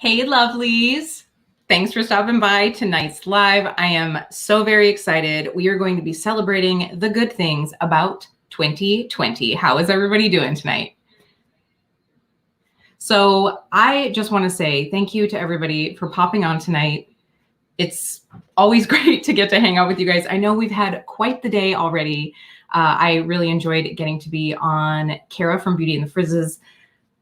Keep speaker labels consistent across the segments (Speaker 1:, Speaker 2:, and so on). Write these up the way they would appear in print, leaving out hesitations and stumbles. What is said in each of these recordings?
Speaker 1: Hey, lovelies. Thanks for stopping by tonight's live. I am so very excited. We are going to be celebrating the good things about 2020. How is everybody doing tonight? So I just want to say thank you to everybody for popping on tonight. It's always great to get to hang out with you guys. I know we've had quite the day already. I really enjoyed getting to be on Kara from Beauty and the Frizz's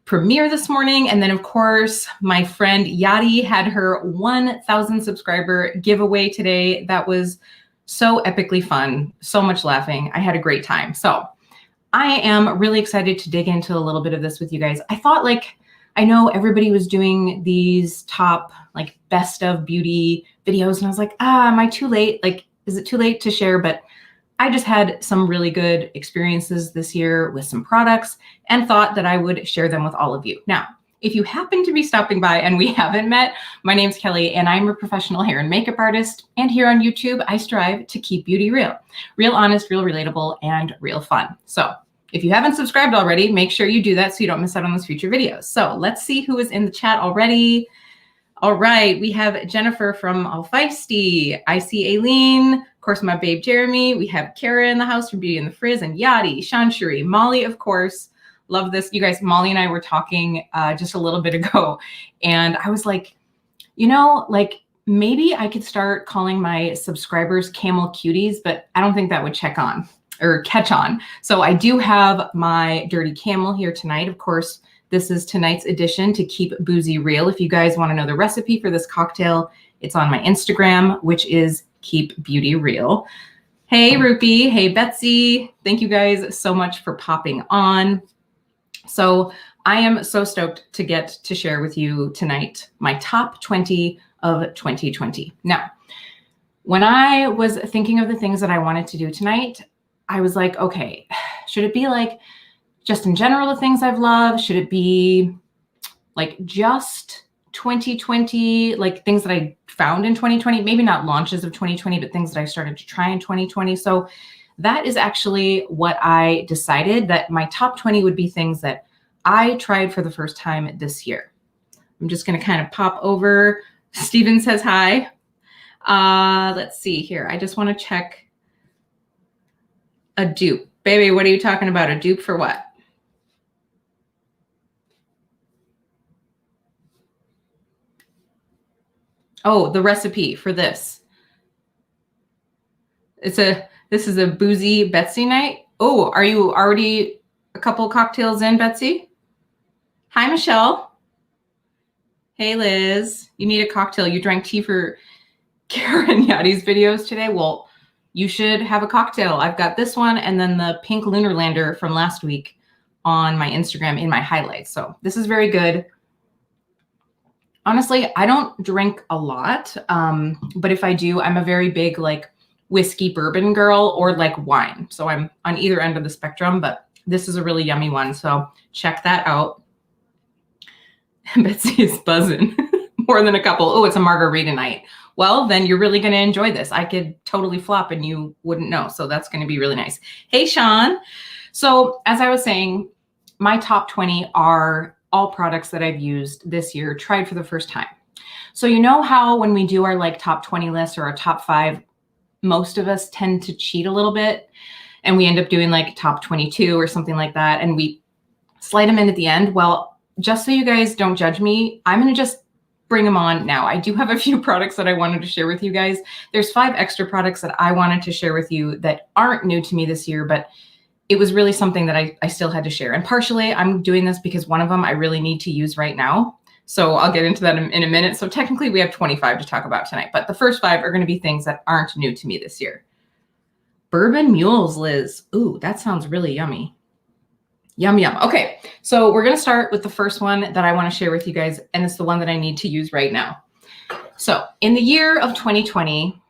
Speaker 1: premiere this morning. And then of course, my friend Yadi had her 1,000 subscriber giveaway today. That was so epically fun, so much laughing. I had a great time. So I am really excited to dig into a little bit of this with you guys. I thought I know everybody was doing these top best of beauty videos. And I was like, am I too late? Is it too late to share? But I just had some really good experiences this year with some products and thought that I would share them with all of you. Now, if you happen to be stopping by and we haven't met, my name's Kelly and I'm a professional hair and makeup artist. And here on YouTube, I strive to keep beauty real. Real honest, real relatable, and real fun. So if you haven't subscribed already, make sure you do that so you don't miss out on those future videos. So let's see who is in the chat already. All right, we have Jennifer from All Feisty. I see Aileen, of course, my babe Jeremy. We have Kara in the house from Beauty and the Frizz, and Yadi, Shanshuri, Molly, of course. Love this. You guys, Molly and I were talking just a little bit ago, and I was like, maybe I could start calling my subscribers Camel Cuties, but I don't think that would catch on. So I do have my Dirty Camel here tonight, of course. This is tonight's edition to Keep Boozy Real. If you guys want to know the recipe for this cocktail, it's on my Instagram, which is Keep Beauty Real. Hey, Rupi. Hey, Betsy. Thank you guys so much for popping on. So I am so stoked to get to share with you tonight my top 20 of 2020. Now, when I was thinking of the things that I wanted to do tonight, I was like, okay, should it be just in general, the things I've loved? Should it be just 2020, things that I found in 2020? Maybe not launches of 2020, but things that I started to try in 2020. So that is actually what I decided, that my top 20 would be things that I tried for the first time this year. I'm just going to kind of pop over. Steven says hi. Let's see here. I just want to check a dupe. Baby, what are you talking about? A dupe for what? Oh, the recipe for this. This is a boozy Betsy night. Oh, are you already a couple cocktails in, Betsy? Hi, Michelle. Hey, Liz. You need a cocktail. You drank tea for Karen Yadi's videos today. Well, you should have a cocktail. I've got this one and then the pink lunar lander from last week on my Instagram in my highlights. So this is very good. Honestly, I don't drink a lot, but if I do, I'm a very big whiskey bourbon girl or wine. So I'm on either end of the spectrum, but this is a really yummy one. So check that out. Betsy is buzzing. More than a couple. Oh, it's a margarita night. Well, then you're really going to enjoy this. I could totally flop and you wouldn't know. So that's going to be really nice. Hey, Sean. So as I was saying, my top 20 are all products that I've used this year, tried for the first time. So you know how when we do our top 20 lists or our top 5, most of us tend to cheat a little bit and we end up doing top 22 or something like that. And we slide them in at the end. Well, just so you guys don't judge me, I'm going to just bring them on now. I do have a few products that I wanted to share with you guys. There's 5 extra products that I wanted to share with you that aren't new to me this year, but it was really something that I still had to share. And partially I'm doing this because one of them I really need to use right now. So I'll get into that in a minute. So technically we have 25 to talk about tonight, but the first 5 are going to be things that aren't new to me this year. Bourbon mules, Liz. Ooh, that sounds really yummy. Yum, yum. Okay, so we're going to start with the first one that I want to share with you guys, and it's the one that I need to use right now. So in the year of 2020,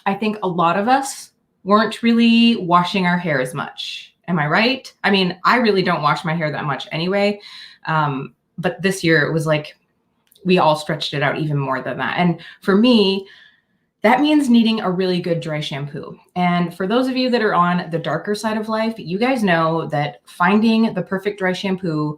Speaker 1: I think a lot of us weren't really washing our hair as much. Am I right? I mean, I really don't wash my hair that much anyway, but this year it was we all stretched it out even more than that. And for me, that means needing a really good dry shampoo. And for those of you that are on the darker side of life, you guys know that finding the perfect dry shampoo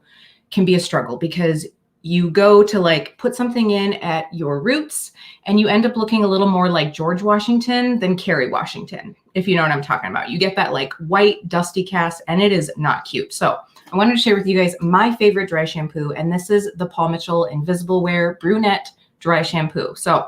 Speaker 1: can be a struggle because you go to like put something in at your roots and you end up looking a little more like George Washington than Kerry Washington, if you know what I'm talking about. You get that like white dusty cast and it is not cute. So I wanted to share with you guys my favorite dry shampoo, and this is the Paul Mitchell Invisible Wear Brunette Dry Shampoo. So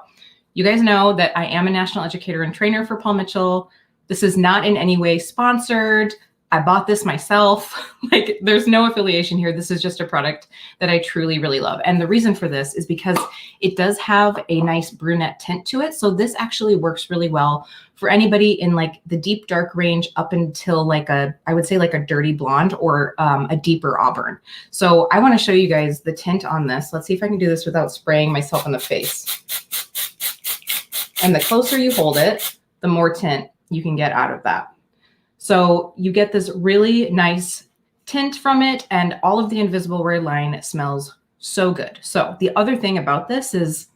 Speaker 1: you guys know that I am a national educator and trainer for Paul Mitchell. This is not in any way sponsored. I bought this myself. Like, there's no affiliation here. This is just a product that I truly, really love. And the reason for this is because it does have a nice brunette tint to it. So this actually works really well for anybody in like the deep dark range up until like I would say like a dirty blonde or a deeper auburn. So I want to show you guys the tint on this. Let's see if I can do this without spraying myself in the face. And the closer you hold it, the more tint you can get out of that. So you get this really nice tint from it, and all of the Invisible Wear line smells so good. So the other thing about this is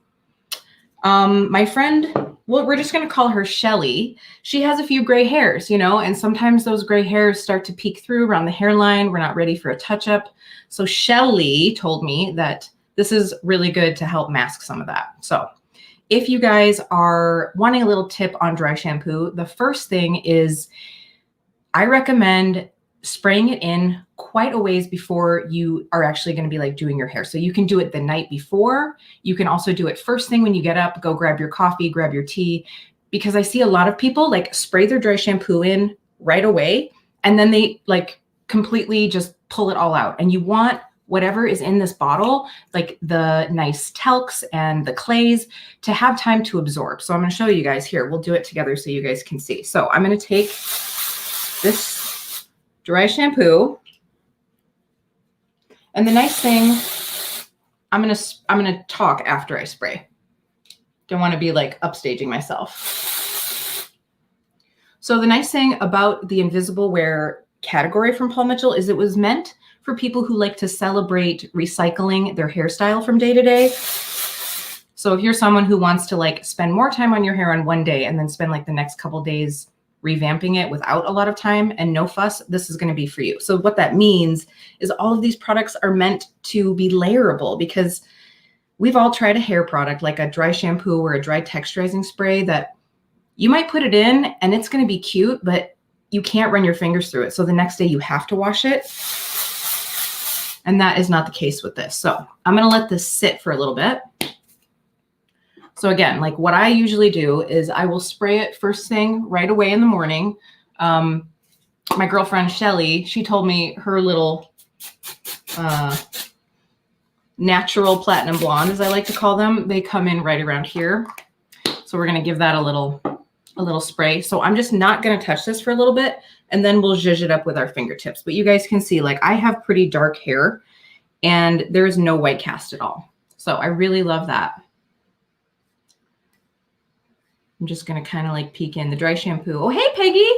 Speaker 1: my friend, well, we're just going to call her Shelly. She has a few gray hairs, you know, and sometimes those gray hairs start to peek through around the hairline. We're not ready for a touch-up. So Shelly told me that this is really good to help mask some of that. So if you guys are wanting a little tip on dry shampoo, the first thing is I recommend spraying it in quite a ways before you are actually going to be like doing your hair. So you can do it the night before. You can also do it first thing when you get up, go grab your coffee, grab your tea, because I see a lot of people like spray their dry shampoo in right away, and then they like completely just pull it all out. And you want whatever is in this bottle, like the nice talcs and the clays, to have time to absorb. So I'm going to show you guys here. We'll do it together so you guys can see. So I'm going to take this dry shampoo, and the nice thing, I'm gonna talk after I spray. Don't want to be like upstaging myself. So the nice thing about the Invisible Wear category from Paul Mitchell is it was meant for people who like to celebrate recycling their hairstyle from day to day. So if you're someone who wants to like spend more time on your hair on one day and then spend like the next couple days revamping it without a lot of time and no fuss, this is going to be for you. So what that means is all of these products are meant to be layerable, because we've all tried a hair product like a dry shampoo or a dry texturizing spray that you might put it in and it's going to be cute, but you can't run your fingers through it. So the next day you have to wash it. And that is not the case with this. So I'm going to let this sit for a little bit. So again, like what I usually do is I will spray it first thing right away in the morning. My girlfriend, Shelly, she told me her little natural platinum blonde, as I like to call them, they come in right around here. So we're going to give that a little spray. So I'm just not going to touch this for a little bit, and then we'll zhuzh it up with our fingertips. But you guys can see, like, I have pretty dark hair and there is no white cast at all. So I really love that. I'm just going to kind of like peek in the dry shampoo. Oh, hey, Peggy.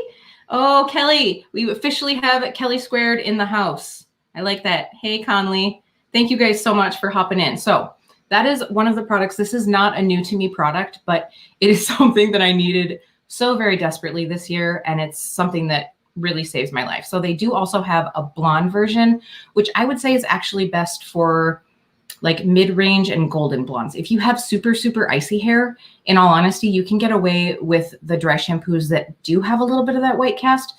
Speaker 1: Oh, Kelly. We officially have Kelly Squared in the house. I like that. Hey, Conley. Thank you guys so much for hopping in. So that is one of the products. This is not a new to me product, but it is something that I needed so very desperately this year. And it's something that really saves my life. So they do also have a blonde version, which I would say is actually best for like mid-range and golden blondes. If you have super, super icy hair, in all honesty, you can get away with the dry shampoos that do have a little bit of that white cast,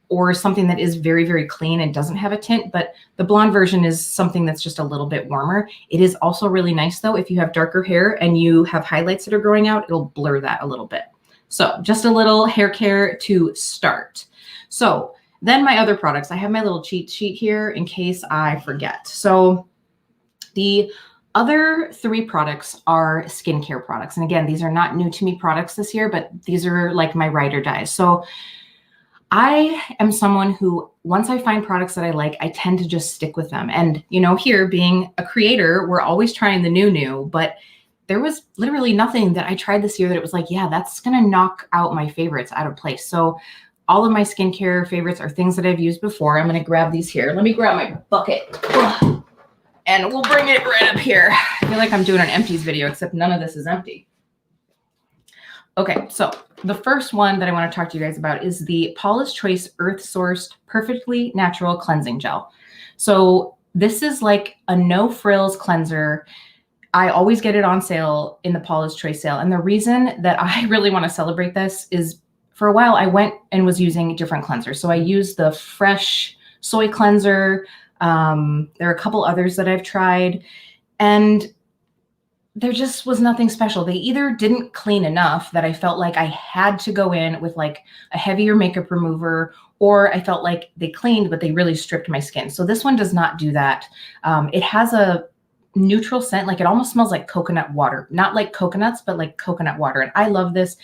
Speaker 1: or something that is very, very clean and doesn't have a tint. But the blonde version is something that's just a little bit warmer. It is also really nice though, if you have darker hair and you have highlights that are growing out, it'll blur that a little bit. So just a little hair care to start. So then my other products, I have my little cheat sheet here in case I forget. So the other three products are skincare products. And again, these are not new to me products this year, but these are like my ride or dies. So I am someone who, once I find products that I like, I tend to just stick with them. And, you know, here being a creator, we're always trying the new, but there was literally nothing that I tried this year that it was like, yeah, that's going to knock out my favorites out of place. So all of my skincare favorites are things that I've used before. I'm going to grab these here. Let me grab my bucket. Ugh. And we'll bring it right up here. I feel like I'm doing an empties video, except none of this is empty. Okay, so the first one that I want to talk to you guys about is the Paula's Choice Earth Sourced Perfectly Natural Cleansing Gel. So this is like a no frills cleanser. I always get it on sale in the Paula's Choice sale. And the reason that I really want to celebrate this is for a while I went and was using different cleansers. So I used the Fresh Soy Cleanser. There are a couple others that I've tried, and there just was nothing special. They either didn't clean enough that I felt like I had to go in with like a heavier makeup remover, or I felt like they cleaned, but they really stripped my skin. So this one does not do that. It has a neutral scent. Like it almost smells like coconut water, not like coconuts, but like coconut water. And I love this.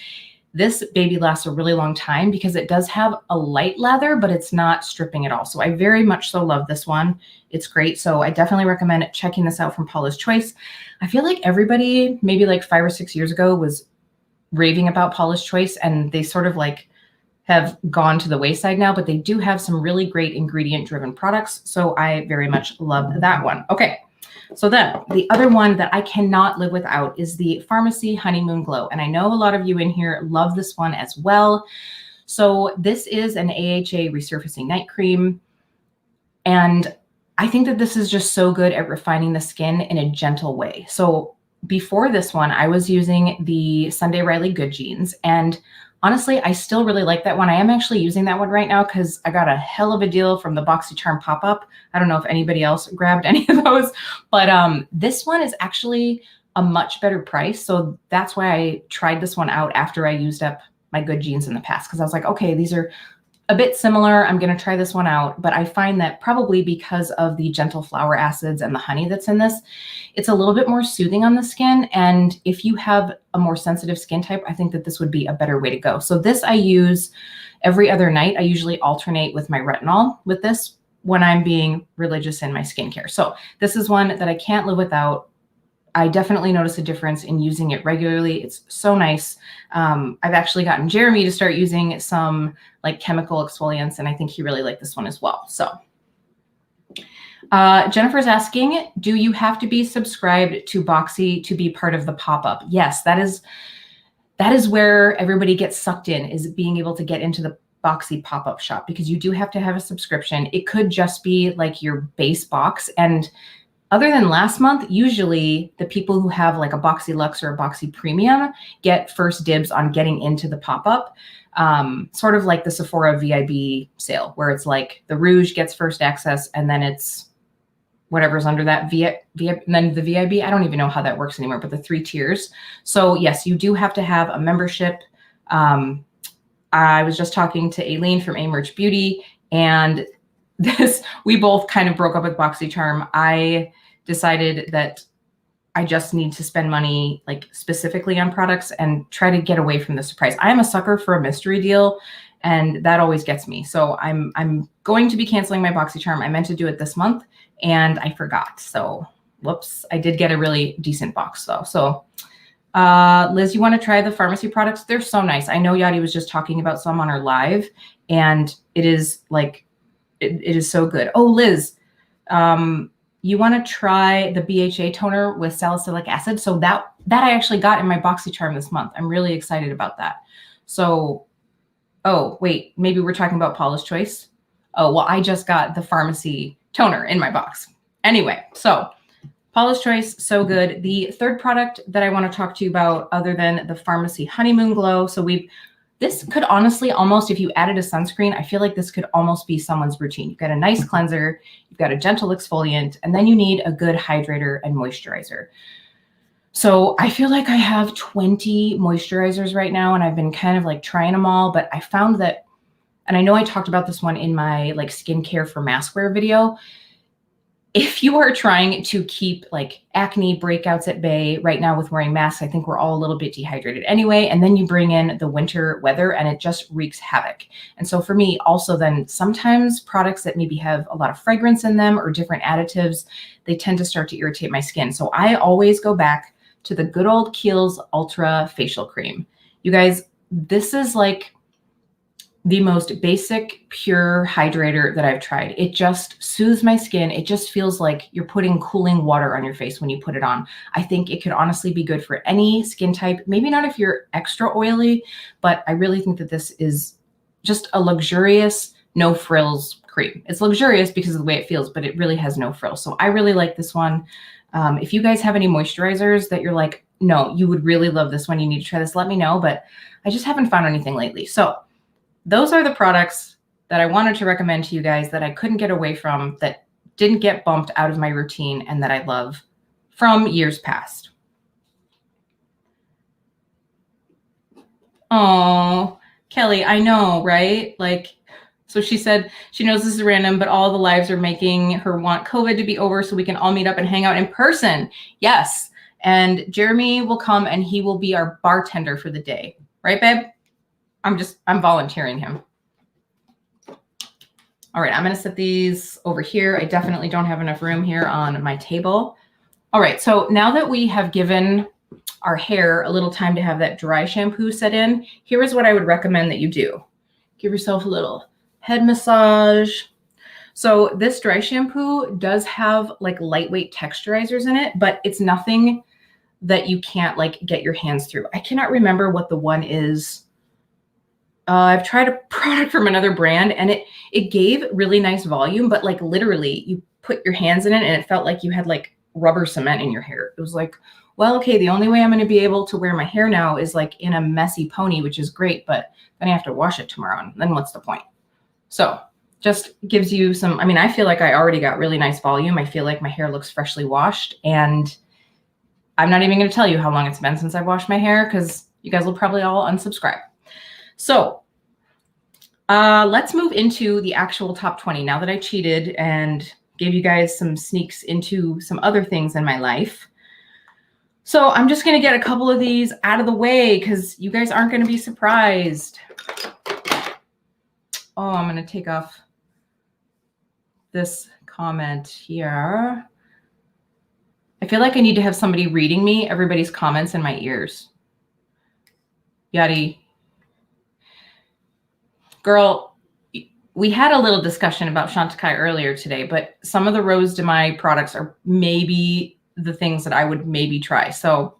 Speaker 1: This baby lasts a really long time because it does have a light lather, but it's not stripping at all. So I very much so love this one. It's great. So I definitely recommend checking this out from Paula's Choice. I feel like everybody maybe like 5 or 6 years ago was raving about Paula's Choice, and they sort of like have gone to the wayside now, but they do have some really great ingredient driven products. So I very much love that one. Okay. So then the other one that I cannot live without is the Pharmacy Honeymoon Glow. And I know a lot of you in here love this one as well. So this is an AHA resurfacing night cream. And I think that this is just so good at refining the skin in a gentle way. So before this one, I was using the Sunday Riley Good Genes, and honestly, I still really like that one. I am actually using that one right now because I got a hell of a deal from the BoxyCharm pop-up. I don't know if anybody else grabbed any of those, but this one is actually a much better price. So that's why I tried this one out after I used up my Good Genes in the past, because I was like, okay, these are a bit similar. I'm going to try this one out, but I find that probably because of the gentle flower acids and the honey that's in this, it's a little bit more soothing on the skin. And if you have a more sensitive skin type, I think that this would be a better way to go. So this I use every other night. I usually alternate with my retinol with this when I'm being religious in my skincare. So this is one that I can't live without. I definitely notice a difference in using it regularly. It's so nice. I've actually gotten Jeremy to start using some like chemical exfoliants, and I think he really liked this one as well. So Jennifer's asking, do you have to be subscribed to Boxy to be part of the pop-up? Yes, that is where everybody gets sucked in, is being able to get into the Boxy pop-up shop, because you do have to have a subscription. It could just be like your base box, and other than last month, usually the people who have like a Boxy Luxe or a Boxy Premium get first dibs on getting into the pop-up, sort of like the Sephora VIB sale, where it's like the Rouge gets first access, and then it's whatever's under that and then the VIB. I don't even know how that works anymore, but the 3 tiers. So yes, you do have to have a membership. I was just talking to Aileen from Aether Beauty, and we both kind of broke up with BoxyCharm. I decided that I just need to spend money like specifically on products and try to get away from the surprise. I am a sucker for a mystery deal, and that always gets me. So I'm going to be canceling my BoxyCharm. I meant to do it this month and I forgot. So whoops, I did get a really decent box though. So Liz, you want to try the pharmacy products? They're so nice. I know Yadi was just talking about some on her live, and it is like, it is so good. Oh, Liz, you want to try the BHA toner with salicylic acid? So that I actually got in my BoxyCharm this month. I'm really excited about that. So, oh, wait, maybe we're talking about Paula's Choice. Oh, well, I just got the pharmacy toner in my box. Anyway, so Paula's Choice, so good. The third product that I want to talk to you about, other than the Pharmacy Honeymoon Glow. So this could honestly almost, if you added a sunscreen, I feel like this could almost be someone's routine. You've got a nice cleanser, you've got a gentle exfoliant, and then you need a good hydrator and moisturizer. So I feel like I have 20 moisturizers right now, and I've been kind of like trying them all, but I found that, and I know I talked about this one in my like skincare for maskwear video. If you are trying to keep like acne breakouts at bay right now with wearing masks, I think we're all a little bit dehydrated anyway. And then you bring in the winter weather and it just wreaks havoc. And so for me also, then sometimes products that maybe have a lot of fragrance in them or different additives, they tend to start to irritate my skin. So I always go back to the good old Kiehl's Ultra Facial Cream. You guys, this is like the most basic, pure hydrator that I've tried. It just soothes my skin. It just feels like you're putting cooling water on your face when you put it on. I think it could honestly be good for any skin type. Maybe not if you're extra oily, but I really think that this is just a luxurious no frills cream. It's luxurious because of the way it feels, but it really has no frills. So I really like this one. If you guys have any moisturizers that you're like, no, you would really love this one, you need to try this, let me know. But I just haven't found anything lately. So those are the products that I wanted to recommend to you guys that I couldn't get away from, that didn't get bumped out of my routine, and that I love from years past. Oh, Kelly, I know, right? Like, so she said she knows this is random, but all the lives are making her want COVID to be over so we can all meet up and hang out in person. Yes. And Jeremy will come and he will be our bartender for the day. Right, babe? I'm volunteering him. All right, I'm going to set these over here. I definitely don't have enough room here on my table. All right, so now that we have given our hair a little time to have that dry shampoo set in, here is what I would recommend that you do. Give yourself a little head massage. So this dry shampoo does have like lightweight texturizers in it, but it's nothing that you can't like get your hands through. I cannot remember what the one is. I've tried a product from another brand and it gave really nice volume, but like literally you put your hands in it and it felt like you had like rubber cement in your hair. It was like, well, okay, the only way I'm going to be able to wear my hair now is like in a messy pony, which is great, but then I have to wash it tomorrow. And then what's the point? So just gives you some, I mean, I feel like I already got really nice volume. I feel like my hair looks freshly washed, and I'm not even going to tell you how long it's been since I've washed my hair because you guys will probably all unsubscribe. So let's move into the actual top 20 now that I cheated and gave you guys some sneaks into some other things in my life. So I'm just going to get a couple of these out of the way because you guys aren't going to be surprised. Oh, I'm going to take off this comment here. I feel like I need to have somebody reading me everybody's comments in my ears. Yadi. Girl, we had a little discussion about Chantecaille earlier today, but some of the Rose de Mai products are maybe the things that I would maybe try. So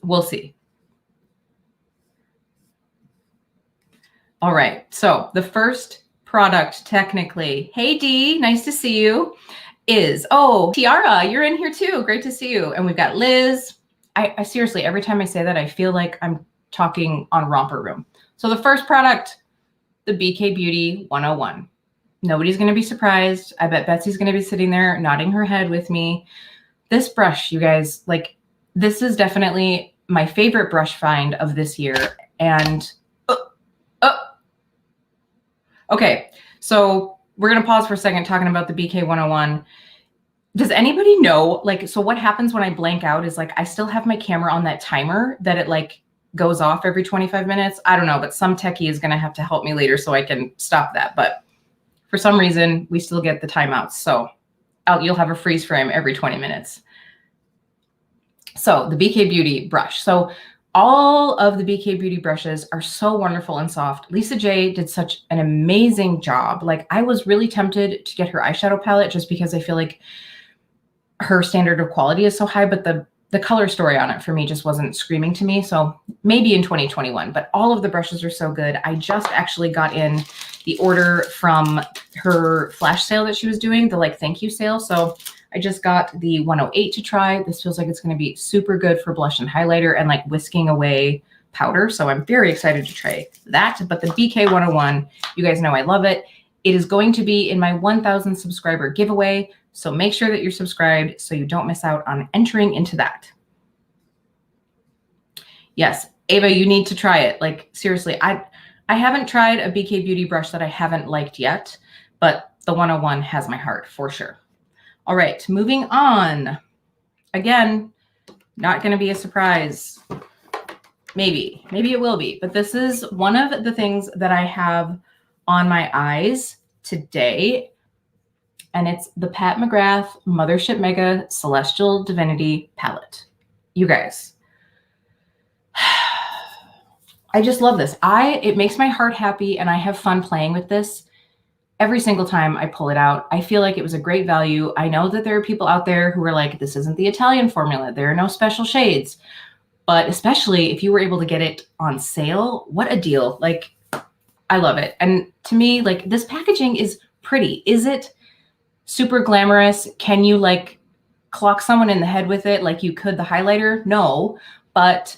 Speaker 1: we'll see. All right. So the first product technically, hey Dee, nice to see you, is, oh, Tiara, you're in here too. Great to see you. And we've got Liz. I seriously, every time I say that, I feel like I'm talking on Romper Room. So the first product, the BK Beauty 101. Nobody's going to be surprised. I bet Betsy's going to be sitting there nodding her head with me. This brush, you guys, like, this is definitely my favorite brush find of this year. And okay, so we're going to pause for a second talking about the BK 101. Does anybody know, like, so what happens when I blank out is like, I still have my camera on that timer that it like goes off every 25 minutes. I don't know, but some techie is going to have to help me later so I can stop that. But for some reason, we still get the timeouts. So you'll have a freeze frame every 20 minutes. So the BK Beauty brush. So all of the BK Beauty brushes are so wonderful and soft. Lisa J did such an amazing job. Like, I was really tempted to get her eyeshadow palette just because I feel like her standard of quality is so high, but the color story on it for me just wasn't screaming to me. So maybe in 2021, but all of the brushes are so good. I just actually got in the order from her flash sale that she was doing, the like thank you sale. So I just got the 108 to try. This feels like it's going to be super good for blush and highlighter and like whisking away powder. So I'm very excited to try that. But the BK 101, you guys know I love it. It is going to be in my 1,000 subscriber giveaway. So make sure that you're subscribed so you don't miss out on entering into that. Yes, Ava, you need to try it. Like, seriously, I haven't tried a BK Beauty brush that I haven't liked yet, but the 101 has my heart for sure. All right, moving on. Again, not going to be a surprise. Maybe it will be, but this is one of the things that I have on my eyes today. And it's the Pat McGrath Mothership Mega Celestial Divinity Palette. You guys, I just love this. It makes my heart happy and I have fun playing with this. Every single time I pull it out, I feel like it was a great value. I know that there are people out there who are like, this isn't the Italian formula. There are no special shades. But especially if you were able to get it on sale, what a deal. Like, I love it. And to me, like, this packaging is pretty. Is it super glamorous? Can you like clock someone in the head with it like you could the highlighter? No, but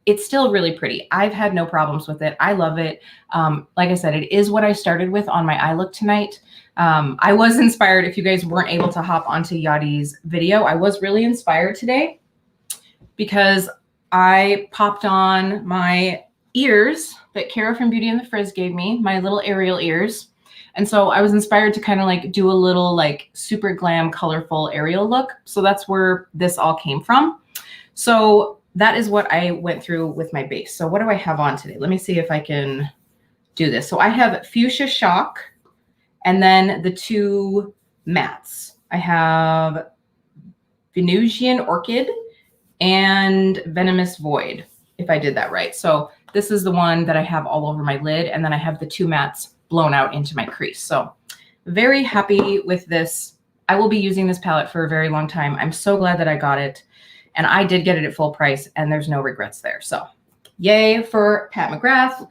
Speaker 1: it's still really pretty. I've had no problems with it. I love it. Like I said, it is what I started with on my eye look tonight. I was inspired. If you guys weren't able to hop onto Yadi's video, I was really inspired today because I popped on my ears that Kara from Beauty and the Frizz gave me, my little Ariel ears. And so I was inspired to kind of like do a little like super glam, colorful Ariel look. So that's where this all came from. So that is what I went through with my base. So what do I have on today? Let me see if I can do this. So I have Fuchsia Shock and then the two mattes. I have Venusian Orchid and Venomous Void, if I did that right. So this is the one that I have all over my lid. And then I have the two mattes blown out into my crease. So very happy with this. I will be using this palette for a very long time. I'm so glad that I got it. And I did get it at full price and there's no regrets there. So yay for Pat McGrath.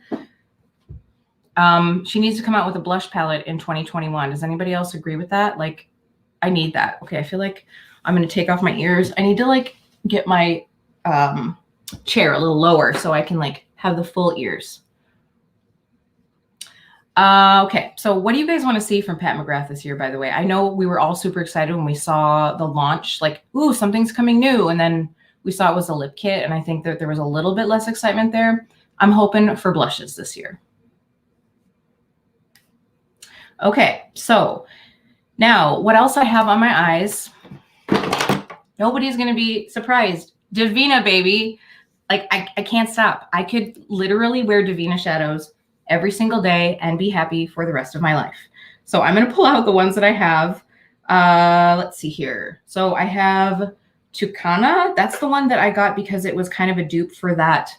Speaker 1: She needs to come out with a blush palette in 2021. Does anybody else agree with that? Like, I need that. Okay, I feel like I'm going to take off my ears. I need to like get my chair a little lower so I can like have the full ears. Okay, so what do you guys want to see from Pat McGrath this year, by the way? I know we were all super excited when we saw the launch, like, ooh, something's coming new. And then we saw it was a lip kit, and I think that there was a little bit less excitement there. I'm hoping for blushes this year. Okay, so now what else I have on my eyes? Nobody's going to be surprised. Divina, baby. Like, I can't stop. I could literally wear Divina shadows every single day and be happy for the rest of my life. So I'm going to pull out the ones that I have. Let's see here. So I have Tucana. That's the one that I got because it was kind of a dupe for that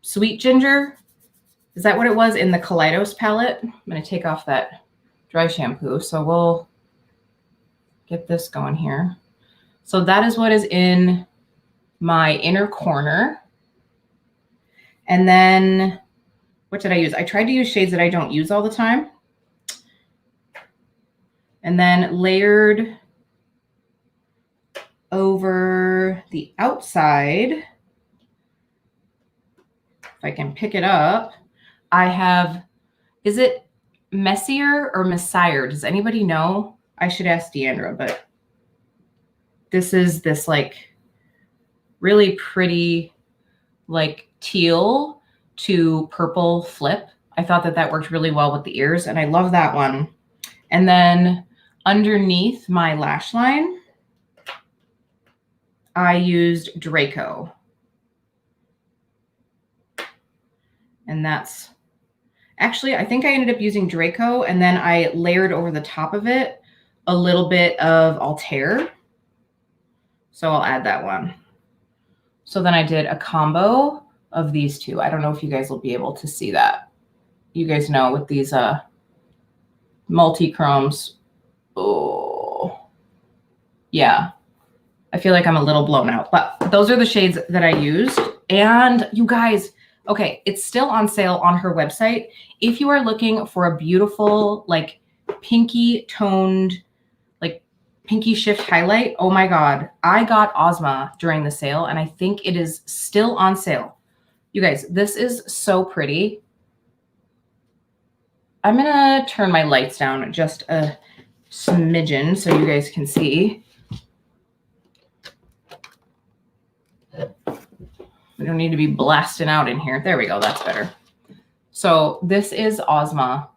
Speaker 1: Sweet Ginger. Is that what it was in the Kaleidos palette? I'm going to take off that dry shampoo. So we'll get this going here. So that is what is in my inner corner. And then what did I use? I tried to use shades that I don't use all the time. And then layered over the outside, if I can pick it up, I have, is it Messier or Messier? Does anybody know? I should ask Deandra, but this is this like really pretty like teal to purple flip. I thought that that worked really well with the ears, and I love that one. And then underneath my lash line, I used Draco. And that's actually, I think I ended up using Draco, and then I layered over the top of it a little bit of Altair. So I'll add that one. So then I did a combo of these two. I don't know if you guys will be able to see that. You guys know with these multi-chromes. Oh, yeah. I feel like I'm a little blown out, but those are the shades that I used. And you guys, okay, it's still on sale on her website. If you are looking for a beautiful, like pinky toned, like pinky shift highlight, oh my God, I got Ozma during the sale and I think it is still on sale. You guys, this is so pretty. I'm gonna turn my lights down just a smidgen so you guys can see. We don't need to be blasting out in here. There we go. That's better. So this is Ozma.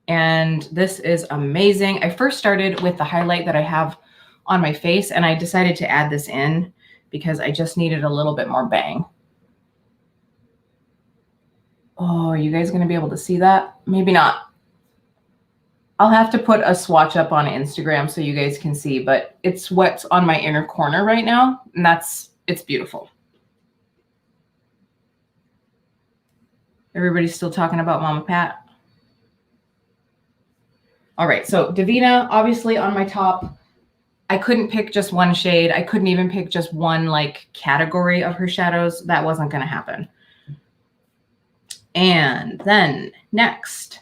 Speaker 1: And this is amazing. I first started with the highlight that I have on my face, and I decided to add this in because I just needed a little bit more bang. Oh, are you guys going to be able to see that? Maybe not. I'll have to put a swatch up on Instagram so you guys can see, but it's what's on my inner corner right now, and it's beautiful. Everybody's still talking about Mama Pat. All right, so Divina, obviously on my top. I couldn't pick just one shade. I couldn't even pick just one like category of her shadows. That wasn't going to happen. And then next.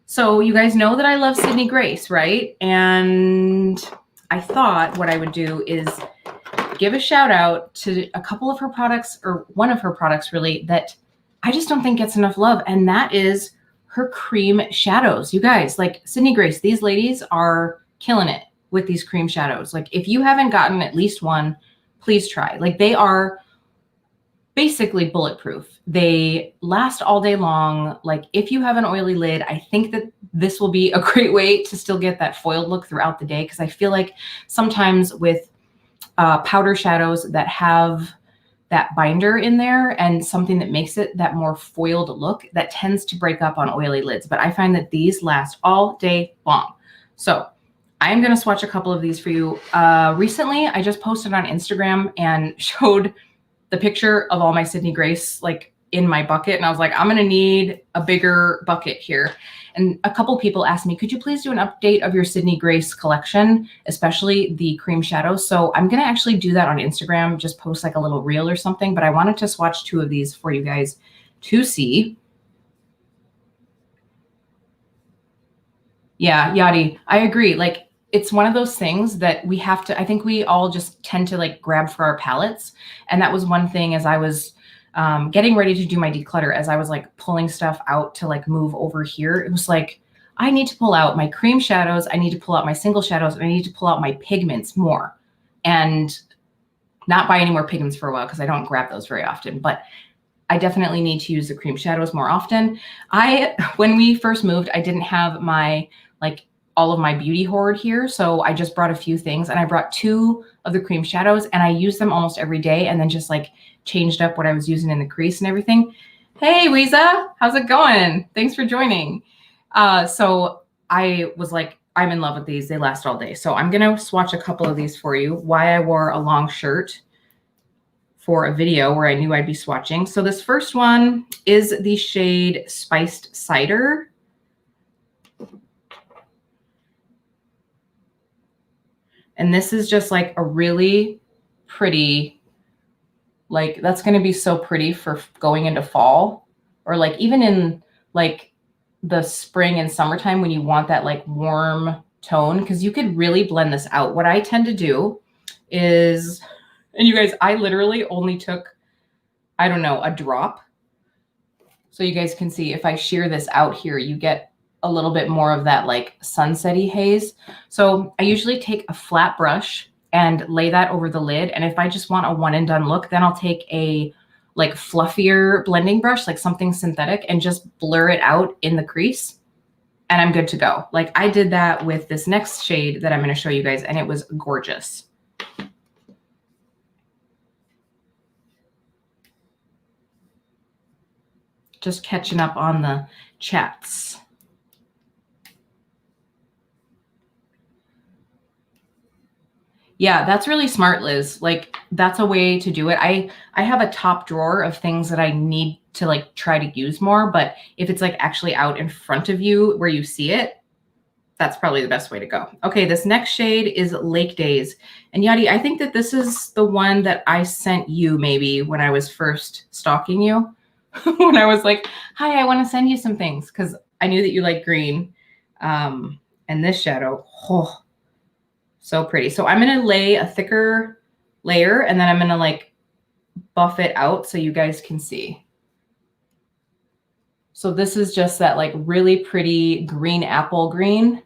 Speaker 1: So you guys know that I love Sydney Grace, right? And I thought what I would do is give a shout out to a couple of her products, or one of her products really, that I just don't think gets enough love. And that is her cream shadows. You guys, like Sydney Grace, these ladies are killing it with these cream shadows. Like if you haven't gotten at least one, please try. Like they are basically bulletproof. They last all day long. Like if you have an oily lid, I think that this will be a great way to still get that foiled look throughout the day. Because I feel like sometimes with powder shadows that have that binder in there and something that makes it that more foiled look, that tends to break up on oily lids. But I find that these last all day long. So I'm going to swatch a couple of these for you. Recently, I just posted on Instagram and showed the picture of all my Sydney Grace like in my bucket. And I was like, I'm going to need a bigger bucket here. And a couple people asked me, could you please do an update of your Sydney Grace collection, especially the cream shadows? So I'm going to actually do that on Instagram, just post like a little reel or something. But I wanted to swatch 2 of these for you guys to see. Yeah, Yadi, I agree. Like it's one of those things that we have to, I think we all just tend to like grab for our palettes. And that was one thing as I was getting ready to do my declutter, as I was like pulling stuff out to like move over here. It was like, I need to pull out my cream shadows. I need to pull out my single shadows, and I need to pull out my pigments more and not buy any more pigments for a while because I don't grab those very often. But I definitely need to use the cream shadows more often. When we first moved, I didn't have my like all of my beauty hoard here. So I just brought a few things, and I brought 2 of the cream shadows, and I use them almost every day, and then just like changed up what I was using in the crease and everything. Hey, Weeza, how's it going? Thanks for joining. So I was like, I'm in love with these. They last all day. So I'm going to swatch a couple of these for you. Why I wore a long shirt for a video where I knew I'd be swatching. So this first one is the shade Spiced Cider. And this is just like a really pretty, like that's going to be so pretty for going into fall, or like even in like the spring and summertime when you want that like warm tone, because you could really blend this out. What I tend to do is, and you guys, I literally only took, I don't know, a drop. So you guys can see if I shear this out here, you get a little bit more of that like sunsetty haze. So I usually take a flat brush and lay that over the lid. And if I just want a one and done look, then I'll take a like fluffier blending brush, like something synthetic, and just blur it out in the crease. And I'm good to go. Like I did that with this next shade that I'm going to show you guys, and it was gorgeous. Just catching up on the chats. Yeah, that's really smart, Liz. Like that's a way to do it. I have a top drawer of things that I need to like try to use more, but if it's like actually out in front of you where you see it, that's probably the best way to go. Okay, this next shade is Lake Days. And Yadi, I think that this is the one that I sent you maybe when I was first stalking you. When I was like, hi, I want to send you some things because I knew that you like green. And this shadow, oh, so pretty. So I'm going to lay a thicker layer, and then I'm going to like buff it out so you guys can see. So this is just that like really pretty green apple green.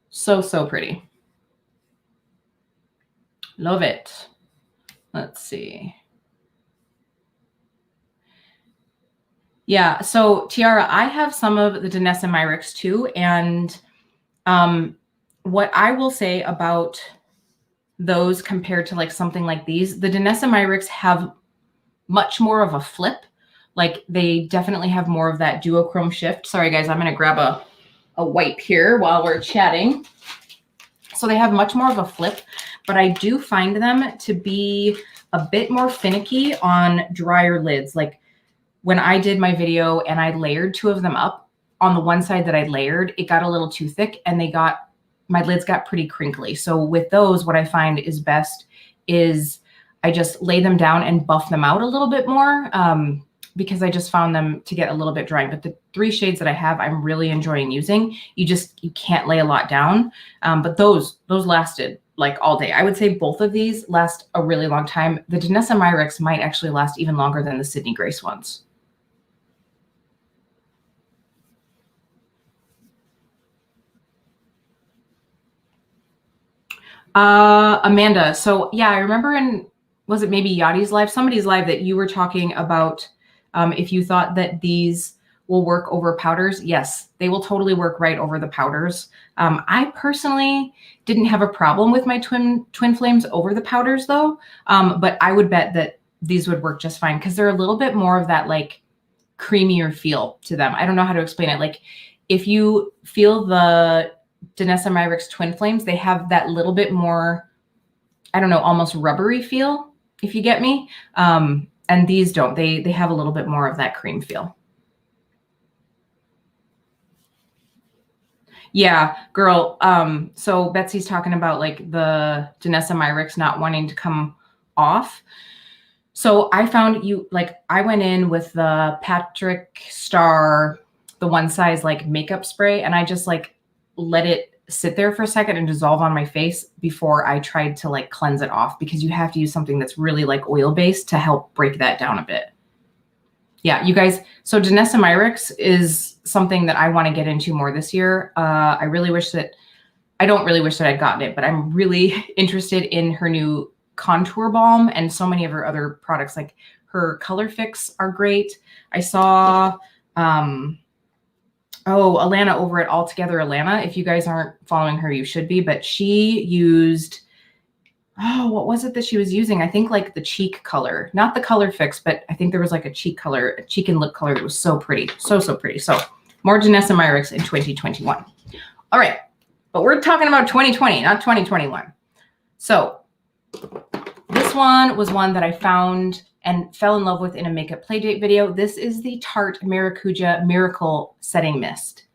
Speaker 1: So, so pretty. Love it. Let's see. Yeah, so Tiara, I have some of the Danessa Myricks too. And what I will say about those compared to like something like these, the Danessa Myricks have much more of a flip. Like they definitely have more of that duochrome shift. Sorry guys, I'm going to grab a wipe here while we're chatting. So they have much more of a flip, but I do find them to be a bit more finicky on drier lids. Like when I did my video and I layered 2 of them up, on the one side that I layered, it got a little too thick and they got my lids got pretty crinkly. So with those, what I find is best is I just lay them down and buff them out a little bit more, because I just found them to get a little bit dry. But the 3 shades that I have, I'm really enjoying using. You can't lay a lot down, but those lasted like all day. I would say both of these last a really long time. The Danessa Myricks might actually last even longer than the Sydney Grace ones. Amanda, so yeah, I remember was it maybe Yachty's live, somebody's live, that you were talking about if you thought that these will work over powders. Yes, they will totally work right over the powders. I personally didn't have a problem with my twin flames over the powders though, but I would bet that these would work just fine because they're a little bit more of that like creamier feel to them. I don't know how to explain it. Like if you feel the Danessa Myricks twin flames, they have that little bit more, I don't know, almost rubbery feel, if you get me. And these don't. They have a little bit more of that cream feel. Yeah, girl. So Betsy's talking about like the Danessa Myricks not wanting to come off. So I found I went in with the Patrick Star, the one size like makeup spray, and I just like let it sit there for a second and dissolve on my face before I tried to like cleanse it off, because you have to use something that's really like oil based to help break that down a bit. Yeah, you guys. So Danessa Myricks is something that I want to get into more this year. I don't really wish that I'd gotten it, but I'm really interested in her new contour balm and so many of her other products. Like her Color Fix are great. I saw, Alana over at Altogether Alana. If you guys aren't following her, you should be. But she used, what was it that she was using? I think like the cheek color, not the Color Fix, but I think there was like a cheek color, a cheek and lip color that was so pretty, so pretty. So more Danessa Myricks in 2021. All right, but we're talking about 2020, not 2021. So this one was one that I found and fell in love with in a makeup playdate video. This is the Tarte Maracuja Miracle Setting Mist.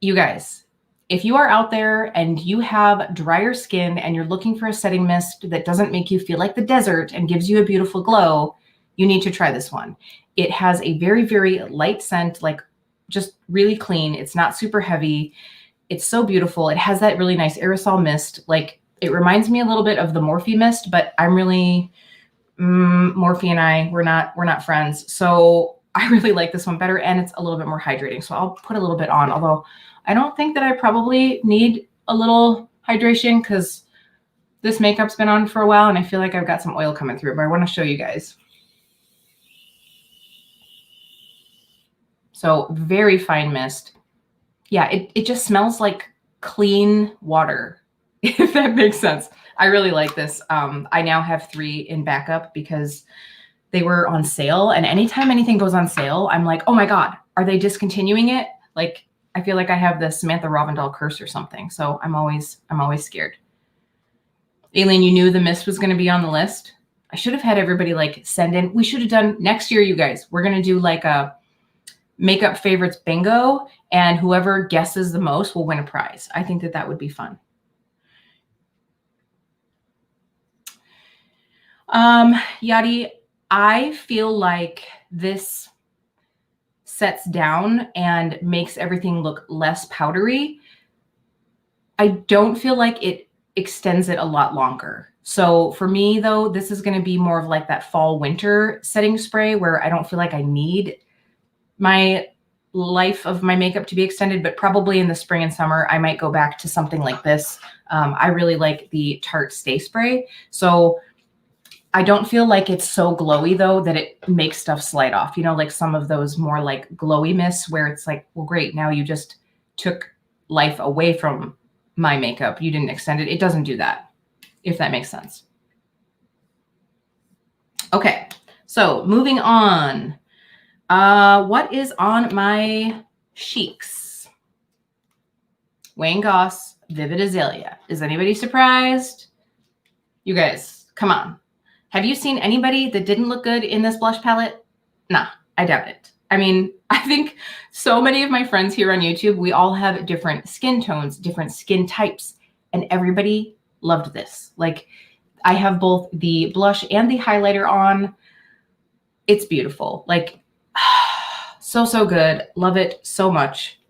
Speaker 1: You guys, if you are out there and you have drier skin and you're looking for a setting mist that doesn't make you feel like the desert and gives you a beautiful glow, you need to try this one. It has a very, very light scent, like just really clean. It's not super heavy. It's so beautiful. It has that really nice aerosol mist. Like it reminds me a little bit of the Morphe mist, but I'm really, Morphe and I, we're not friends. So I really like this one better, and it's a little bit more hydrating. So I'll put a little bit on, although I don't think that I probably need a little hydration because this makeup's been on for a while and I feel like I've got some oil coming through, but I want to show you guys. So very fine mist. Yeah, it just smells like clean water, if that makes sense. I really like this. I now have 3 in backup because they were on sale. And anytime anything goes on sale, I'm like, oh my God, are they discontinuing it? Like, I feel like I have the Samantha Rovendal curse or something. So I'm always scared. Aileen, you knew the mist was going to be on the list. I should have had everybody like send in. We should have done next year, you guys. We're going to do like a makeup favorites bingo, and whoever guesses the most will win a prize. I think that would be fun. Yachty, I feel like this sets down and makes everything look less powdery. I don't feel like it extends it a lot longer. So for me though, this is going to be more of like that fall winter setting spray where I don't feel like I need my life of my makeup to be extended, but probably in the spring and summer, I might go back to something like this. I really like the Tarte Stay Spray. So I don't feel like it's so glowy though that it makes stuff slide off, you know, like some of those more like glowy mists where it's like, well, great, now you just took life away from my makeup. You didn't extend it. It doesn't do that, if that makes sense. Okay, so moving on. What is on my cheeks? Wayne Goss, Vivid Azalea. Is anybody surprised? You guys, come on. Have you seen anybody that didn't look good in this blush palette? Nah, I doubt it. I mean, I think so many of my friends here on YouTube, we all have different skin tones, different skin types, and everybody loved this. Like, I have both the blush and the highlighter on. It's beautiful. Like, so, so good. Love it so much.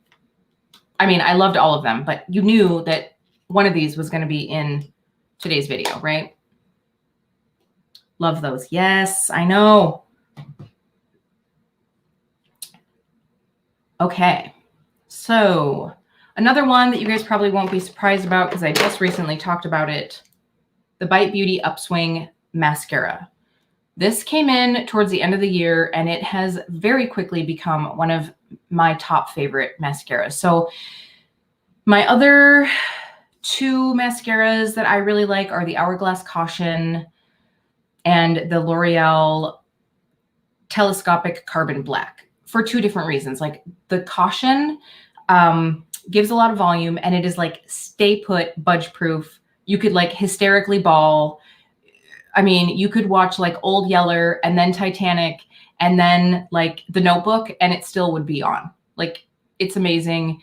Speaker 1: I mean, I loved all of them, but you knew that one of these was going to be in today's video, right? Love those. Yes, I know. Okay. So another one that you guys probably won't be surprised about because I just recently talked about it, the Bite Beauty Upswing Mascara. This came in towards the end of the year and it has very quickly become one of my top favorite mascaras. So my other two mascaras that I really like are the Hourglass Caution and the L'Oreal Telescopic Carbon Black for two different reasons. Like the Caution gives a lot of volume and it is like stay put, budge proof. You could like hysterically bawl. I mean, you could watch like Old Yeller and then Titanic and then like The Notebook and it still would be on. Like, it's amazing.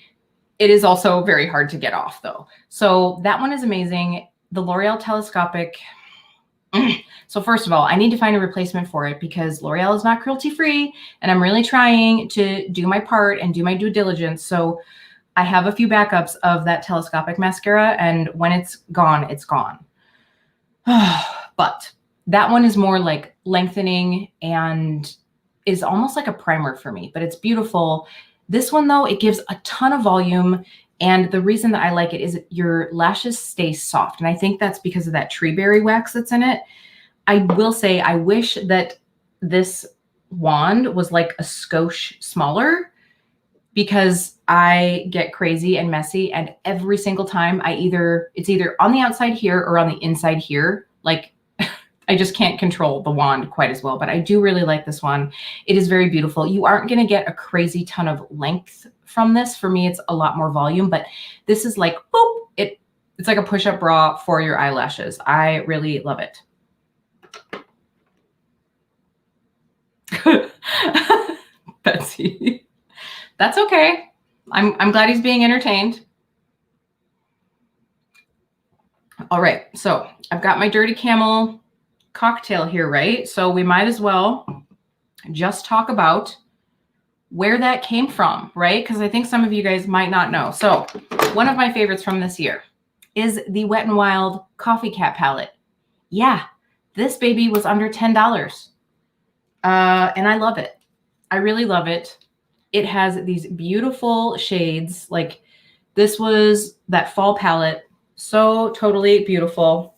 Speaker 1: It is also very hard to get off though. So that one is amazing. The L'Oreal Telescopic. So first of all, I need to find a replacement for it because L'Oreal is not cruelty free and I'm really trying to do my part and do my due diligence. So I have a few backups of that telescopic mascara and when it's gone, it's gone. But that one is more like lengthening and is almost like a primer for me, but it's beautiful. This one though, it gives a ton of volume. And the reason that I like it is your lashes stay soft. And I think that's because of that tree berry wax that's in it. I will say, I wish that this wand was like a skosh smaller because I get crazy and messy. And every single time it's either on the outside here or on the inside here. Like, I just can't control the wand quite as well, but I do really like this one. It is very beautiful. You aren't going to get a crazy ton of length from this. For me, it's a lot more volume, but this is like, boop, it's like a push-up bra for your eyelashes. I really love it. Betsy. That's okay. I'm glad he's being entertained. All right, so I've got my Dirty Camel cocktail here, right? So we might as well just talk about where that came from, right? Because I think some of you guys might not know. So one of my favorites from this year is the Wet n Wild Coffee Cat palette. Yeah, this baby was under $10. And I love it. I really love it. It has these beautiful shades. Like, this was that fall palette. So totally beautiful.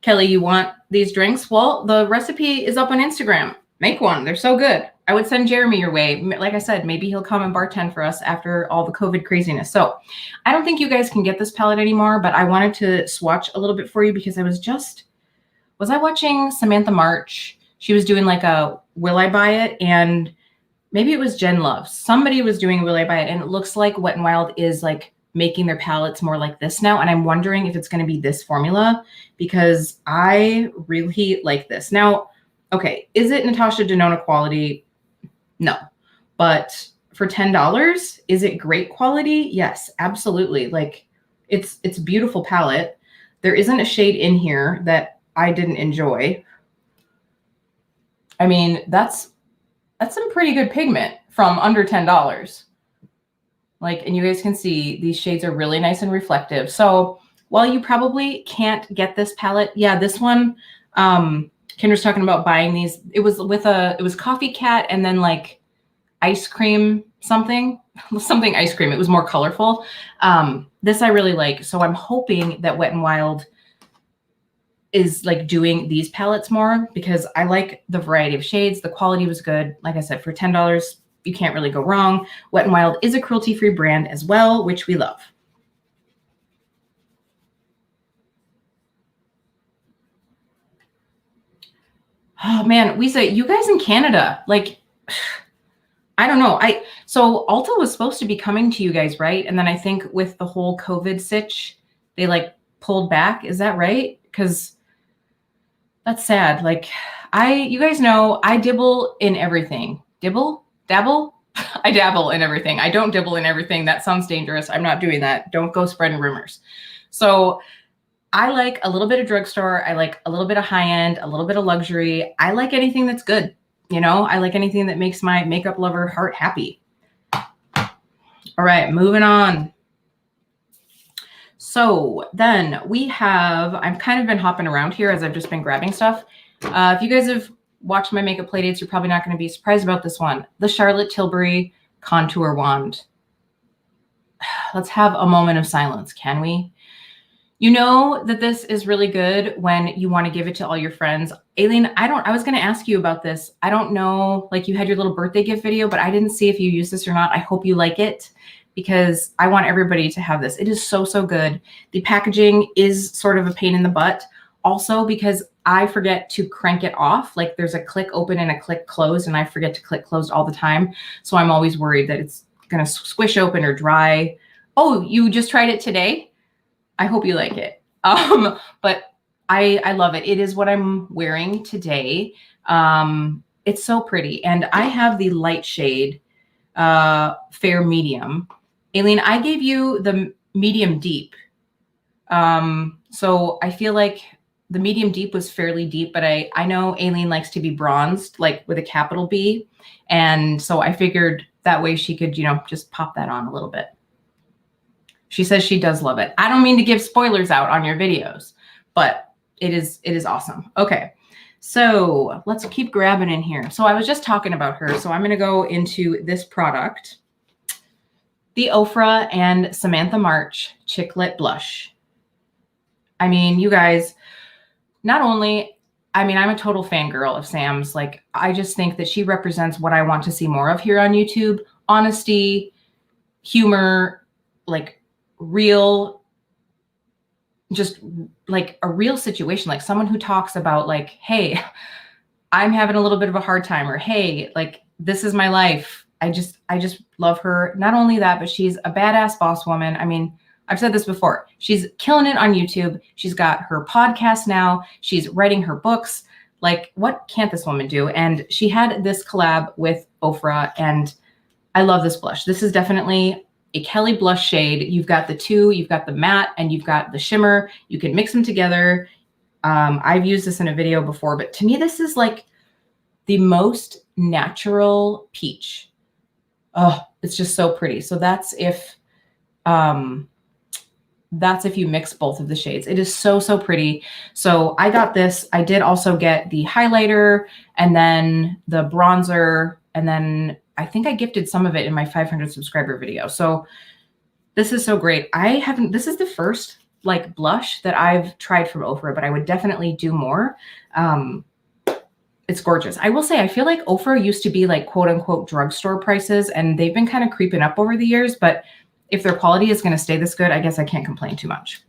Speaker 1: Kelly, you want these drinks? Well, the recipe is up on Instagram. Make one. They're so good. I would send Jeremy your way. Like I said, maybe he'll come and bartend for us after all the COVID craziness. So I don't think you guys can get this palette anymore, but I wanted to swatch a little bit for you because was I watching Samantha March? She was doing like a Will I Buy It? And maybe it was Jen Love. Somebody was doing Will I Buy It? And it looks like Wet n Wild is like making their palettes more like this now. And I'm wondering if it's going to be this formula because I really like this. Now, okay, is it Natasha Denona quality? No. But for $10, is it great quality? Yes, absolutely. Like, it's beautiful palette. There isn't a shade in here that I didn't enjoy. I mean, that's some pretty good pigment from under $10. Like, and you guys can see these shades are really nice and reflective. So while you probably can't get this palette, yeah, this one, Kendra's talking about buying these. It was Coffee Cat and then like ice cream something ice cream. It was more colorful. This I really like. So I'm hoping that Wet n Wild is like doing these palettes more because I like the variety of shades. The quality was good. Like I said, for $10, you can't really go wrong. Wet n Wild is a cruelty-free brand as well, which we love. Oh man, Lisa, you guys in Canada, like, I don't know. So Ulta was supposed to be coming to you guys, right? And then I think with the whole COVID sitch, they like pulled back. Is that right? Because that's sad. Like, you guys know I dibble in everything. Dibble? Dabble? I dabble in everything. I don't dibble in everything. That sounds dangerous. I'm not doing that. Don't go spreading rumors. So I like a little bit of drugstore. I like a little bit of high end, a little bit of luxury. I like anything that's good. You know, I like anything that makes my makeup lover heart happy. All right, moving on. So then we have, I've kind of been hopping around here as I've just been grabbing stuff. If you guys have watched my makeup playdates, you're probably not going to be surprised about this one. The Charlotte Tilbury Contour Wand. Let's have a moment of silence, can we? You know that this is really good when you want to give it to all your friends. Aileen, I was going to ask you about this. I don't know, like you had your little birthday gift video, but I didn't see if you use this or not. I hope you like it because I want everybody to have this. It is so, so good. The packaging is sort of a pain in the butt. Also because I forget to crank it off. Like there's a click open and a click close and I forget to click closed all the time. So I'm always worried that it's going to squish open or dry. Oh, you just tried it today? I hope you like it. But I love it. It is what I'm wearing today. It's so pretty. And I have the light shade, Fair Medium. Aileen, I gave you the medium deep. So I feel like the medium deep was fairly deep, but I know Aileen likes to be bronzed, like with a capital B. And so I figured that way she could, you know, just pop that on a little bit. She says she does love it. I don't mean to give spoilers out on your videos, but it is awesome. Okay, so let's keep grabbing in here. So I was just talking about her. So I'm going to go into this product, the Ofra and Samantha March Chick-Lit Blush. I mean, you guys, not only, I mean, I'm a total fangirl of Sam's. Like, I just think that she represents what I want to see more of here on YouTube. Honesty, humor, like real, just like a real situation, like someone who talks about like, hey, I'm having a little bit of a hard time, or hey, like this is my life. I just love her. Not only that, but she's a badass boss woman. I mean, I've said this before. She's killing it on YouTube. She's got her podcast now. She's writing her books. Like, what can't this woman do? And she had this collab with Ofra, and I love this blush. This is definitely a Kelly blush shade. You've got the two, you've got the matte and you've got the shimmer. You can mix them together. I've used this in a video before, but to me, this is like the most natural peach. Oh, it's just so pretty. So that's if you mix both of the shades. It is so, so pretty. So I got this. I did also get the highlighter and then the bronzer, and then I think I gifted some of it in my 500 subscriber video. So this is so great. This is the first like blush that I've tried from Ofra, but I would definitely do more. It's gorgeous. I will say, I feel like Ofra used to be like quote unquote drugstore prices, and they've been kind of creeping up over the years, but if their quality is going to stay this good, I guess I can't complain too much.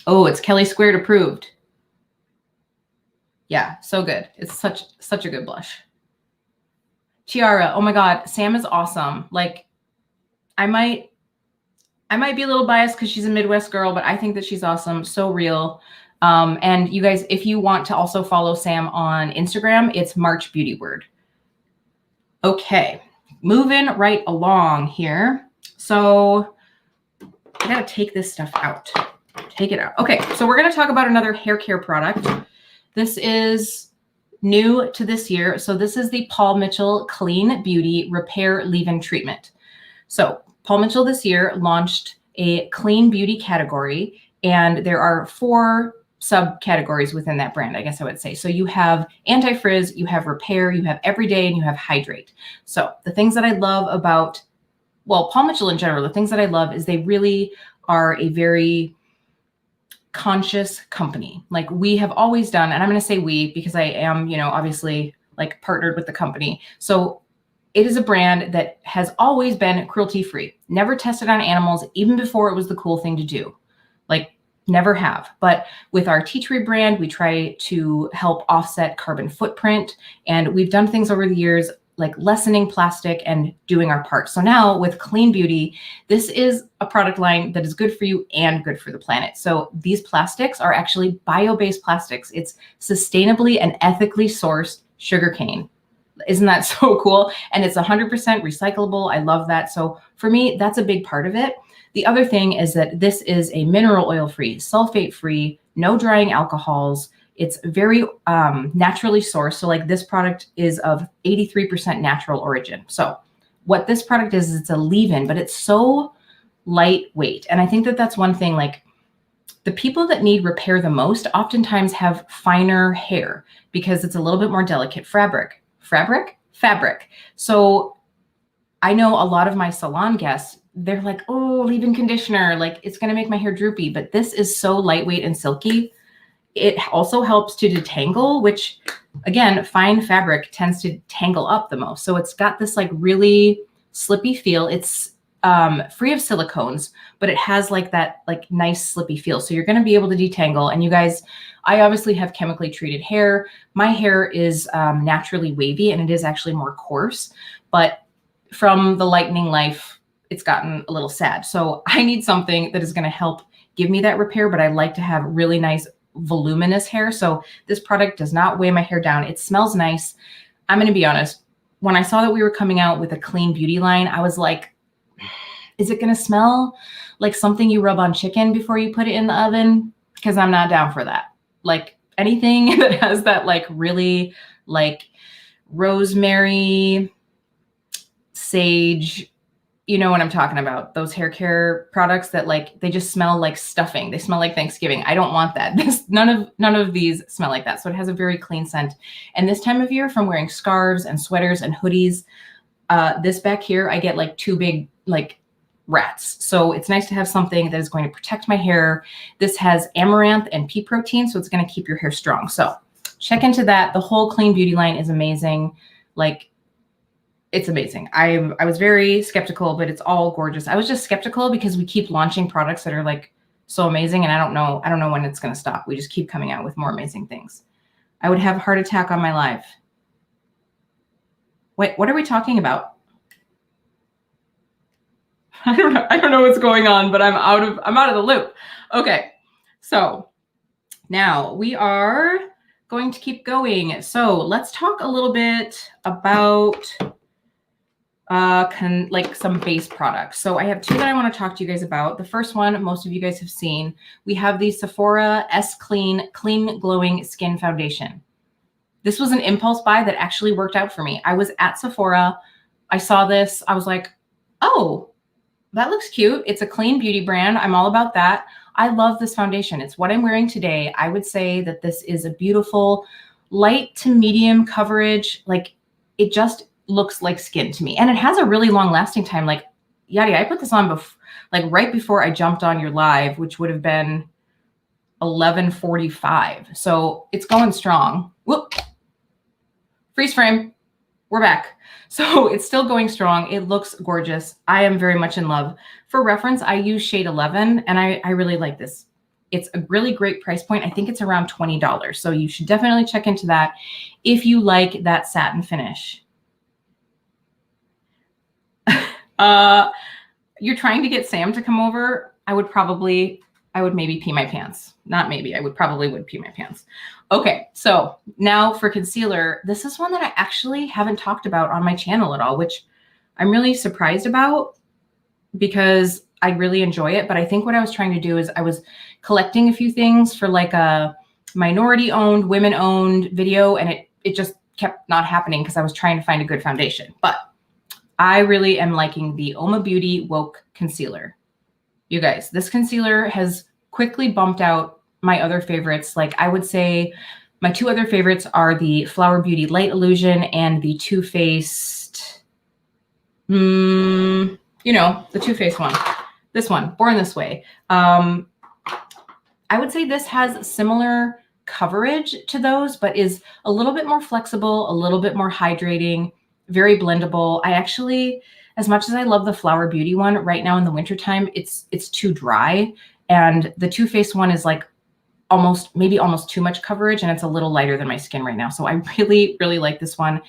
Speaker 1: Oh, it's Kelly Squared approved. Yeah, so good. It's such a good blush. Tiara, oh my God, Sam is awesome. Like, I might be a little biased because she's a Midwest girl, but I think that she's awesome. So real. And you guys, if you want to also follow Sam on Instagram, it's March Beauty Word. Okay, moving right along here. So I gotta take this stuff out. Take it out. Okay, so we're gonna talk about another hair care product. This is new to this year. So this is the Paul Mitchell Clean Beauty Repair Leave-In Treatment. So Paul Mitchell this year launched a clean beauty category, and there are 4 subcategories within that brand, I guess I would say. So you have anti-frizz, you have repair, you have everyday, and you have hydrate. So the things that I love about, well, Paul Mitchell in general, the things that I love is they really are a very conscious company. Like we have always done, and I'm going to say we because I am, you know, obviously like partnered with the company. So it is a brand that has always been cruelty-free, never tested on animals, even before it was the cool thing to do. Like never have. But with our Tea Tree brand, we try to help offset carbon footprint. And we've done things over the years like lessening plastic and doing our part. So now with Clean Beauty, this is a product line that is good for you and good for the planet. So these plastics are actually bio-based plastics. It's sustainably and ethically sourced sugarcane. Isn't that so cool? And it's 100% recyclable. I love that. So for me, that's a big part of it. The other thing is that this is a mineral oil free, sulfate free, no drying alcohols. It's very naturally sourced. So like this product is of 83% natural origin. So what this product is it's a leave-in, but it's so lightweight. And I think that that's one thing, like the people that need repair the most oftentimes have finer hair because it's a little bit more delicate fabric. So I know a lot of my salon guests, they're like, oh, leave-in conditioner, like it's going to make my hair droopy. But this is so lightweight and silky. It also helps to detangle, which again, fine fabric tends to tangle up the most. So it's got this like really slippy feel. It's free of silicones, but it has like that like nice slippy feel. So you're going to be able to detangle. And you guys, I obviously have chemically treated hair. My hair is naturally wavy and it is actually more coarse, but from the lightening life, it's gotten a little sad. So I need something that is going to help give me that repair, but I like to have really nice voluminous hair. So this product does not weigh my hair down. It smells nice. I'm going to be honest. When I saw that we were coming out with a clean beauty line, I was like, is it going to smell like something you rub on chicken before you put it in the oven? Because I'm not down for that. Like anything that has that like really like rosemary, sage, you know what I'm talking about. Those hair care products that like, they just smell like stuffing. They smell like Thanksgiving. I don't want that. None of these smell like that. So it has a very clean scent. And this time of year from wearing scarves and sweaters and hoodies, this back here, I get like two big like rats. So it's nice to have something that is going to protect my hair. This has amaranth and pea protein, so it's going to keep your hair strong. So check into that. The whole clean beauty line is amazing. Like, it's amazing. I was very skeptical, but it's all gorgeous. I was just skeptical because we keep launching products that are like so amazing. And I don't know when it's going to stop. We just keep coming out with more amazing things. I would have a heart attack on my live. Wait, what are we talking about? I don't know what's going on, but I'm out of the loop. Okay. So now we are going to keep going. So let's talk a little bit about like some base products. So I have two that I want to talk to you guys about. The first one, most of you guys have seen, we have the Sephora S Clean Glowing Skin Foundation. This was an impulse buy that actually worked out for me. I was at Sephora. I saw this. I was like, oh, that looks cute. It's a clean beauty brand. I'm all about that. I love this foundation. It's what I'm wearing today. I would say that this is a beautiful light to medium coverage. Like it just looks like skin to me. And it has a really long lasting time. Like Yadi, I put this on like right before I jumped on your live, which would have been 11:45. So it's going strong. Whoop. Freeze frame. We're back. So it's still going strong. It looks gorgeous. I am very much in love. For reference, I use shade 11 and I really like this. It's a really great price point. I think it's around $20. So you should definitely check into that if you like that satin finish. You're trying to get Sam to come over. I would maybe pee my pants. Not maybe, I would probably pee my pants. Okay, so now for concealer, this is one that I actually haven't talked about on my channel at all, which I'm really surprised about because I really enjoy it. But I think what I was trying to do is I was collecting a few things for like a minority-owned, women-owned video, and it just kept not happening because I was trying to find a good foundation. But I really am liking the Oma Beauty Woke Concealer. You guys, this concealer has quickly bumped out my other favorites. Like I would say my two other favorites are the Flower Beauty Light Illusion and the Too Faced, the Too Faced one. This one, Born This Way. I would say this has similar coverage to those, but is a little bit more flexible, a little bit more hydrating, very blendable. I actually, as much as I love the Flower Beauty one right now in the wintertime, it's too dry. And the Too Faced one is like maybe almost too much coverage, and it's a little lighter than my skin right now. So I really, really like this one.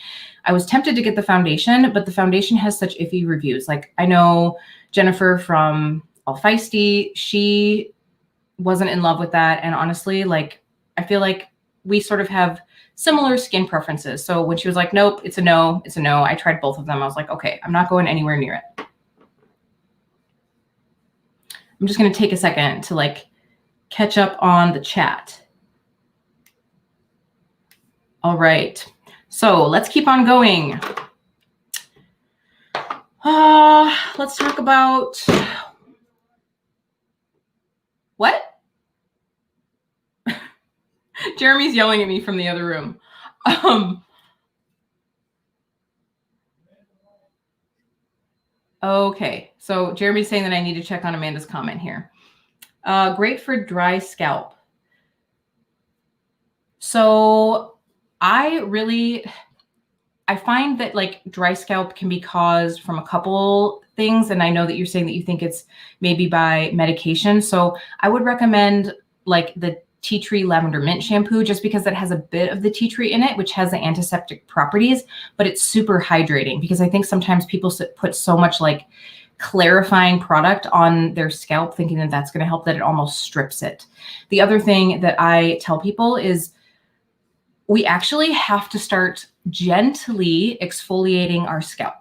Speaker 1: I was tempted to get the foundation, but the foundation has such iffy reviews. Like I know Jennifer from All Feisty, she wasn't in love with that. And honestly, like I feel like we sort of have similar skin preferences. So when she was like, nope, it's a no, it's a no, I tried both of them. I was like, okay, I'm not going anywhere near it. I'm just going to take a second to like catch up on the chat. All right, so let's keep on going. Let's talk about what? Jeremy's yelling at me from the other room. Okay, so Jeremy's saying that I need to check on Amanda's comment here. Great for dry scalp. So I find that like dry scalp can be caused from a couple things. And I know that you're saying that you think it's maybe by medication. So I would recommend like the tea tree lavender mint shampoo, just because that has a bit of the tea tree in it, which has the antiseptic properties, but it's super hydrating, because I think sometimes people put so much like clarifying product on their scalp thinking that that's going to help, that it almost strips it. The other thing that I tell people is we actually have to start gently exfoliating our scalp.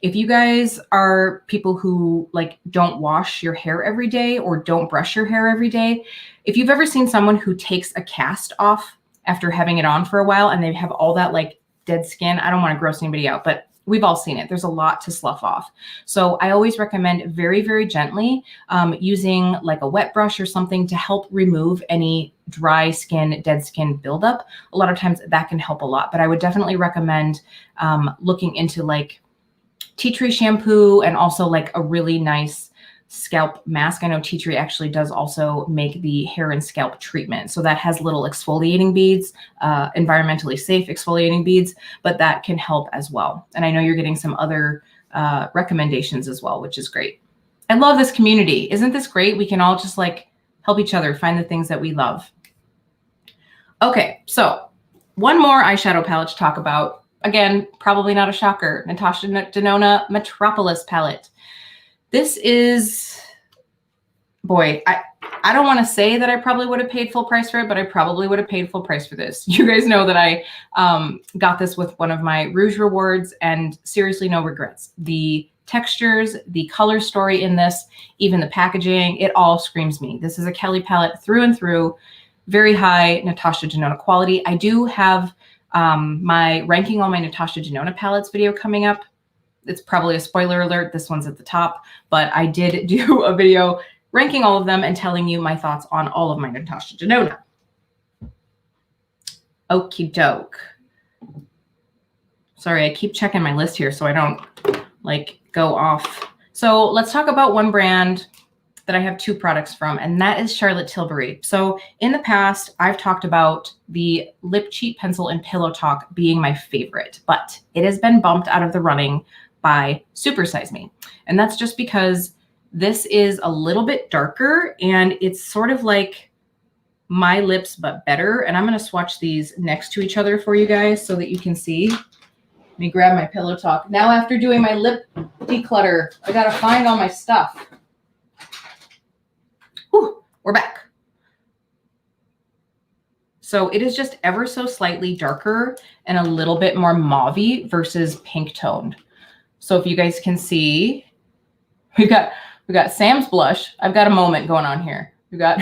Speaker 1: If you guys are people who like don't wash your hair every day or don't brush your hair every day, if you've ever seen someone who takes a cast off after having it on for a while and they have all that like dead skin, I don't want to gross anybody out, but we've all seen it. There's a lot to slough off. So I always recommend very, very gently using like a wet brush or something to help remove any dry skin, dead skin buildup. A lot of times that can help a lot, but I would definitely recommend looking into like tea tree shampoo and also like a really nice scalp mask. I know tea tree actually does also make the hair and scalp treatment. So that has little exfoliating beads, environmentally safe exfoliating beads, but that can help as well. And I know you're getting some other recommendations as well, which is great. I love this community. Isn't this great? We can all just like help each other find the things that we love. Okay, so one more eyeshadow palette to talk about. Again, probably not a shocker, Natasha Denona Metropolis palette. This is, boy, I don't want to say that I probably would have paid full price for it, but I probably would have paid full price for this. You guys know that I got this with one of my Rouge rewards, and seriously, no regrets. The textures, the color story in this, even the packaging, it all screams me. This is a Kelly palette through and through, very high Natasha Denona quality. I do have my ranking all my Natasha Denona palettes video coming up. It's probably a spoiler alert. This one's at the top, but I did do a video ranking all of them and telling you my thoughts on all of my Natasha Denona. Okie doke. Sorry, I keep checking my list here so I don't like go off. So let's talk about one brand that I have two products from, and that is Charlotte Tilbury. So in the past, I've talked about the Lip Cheat Pencil in Pillow Talk being my favorite, but it has been bumped out of the running by Super Size Me. And that's just because this is a little bit darker and it's sort of like my lips, but better. And I'm going to swatch these next to each other for you guys so that you can see. Let me grab my Pillow Talk. Now, after doing my lip declutter, I got to find all my stuff. Whew, we're back. So it is just ever so slightly darker and a little bit more mauve-y versus pink toned. So if you guys can see, we got Sam's blush. I've got a moment going on here. We've got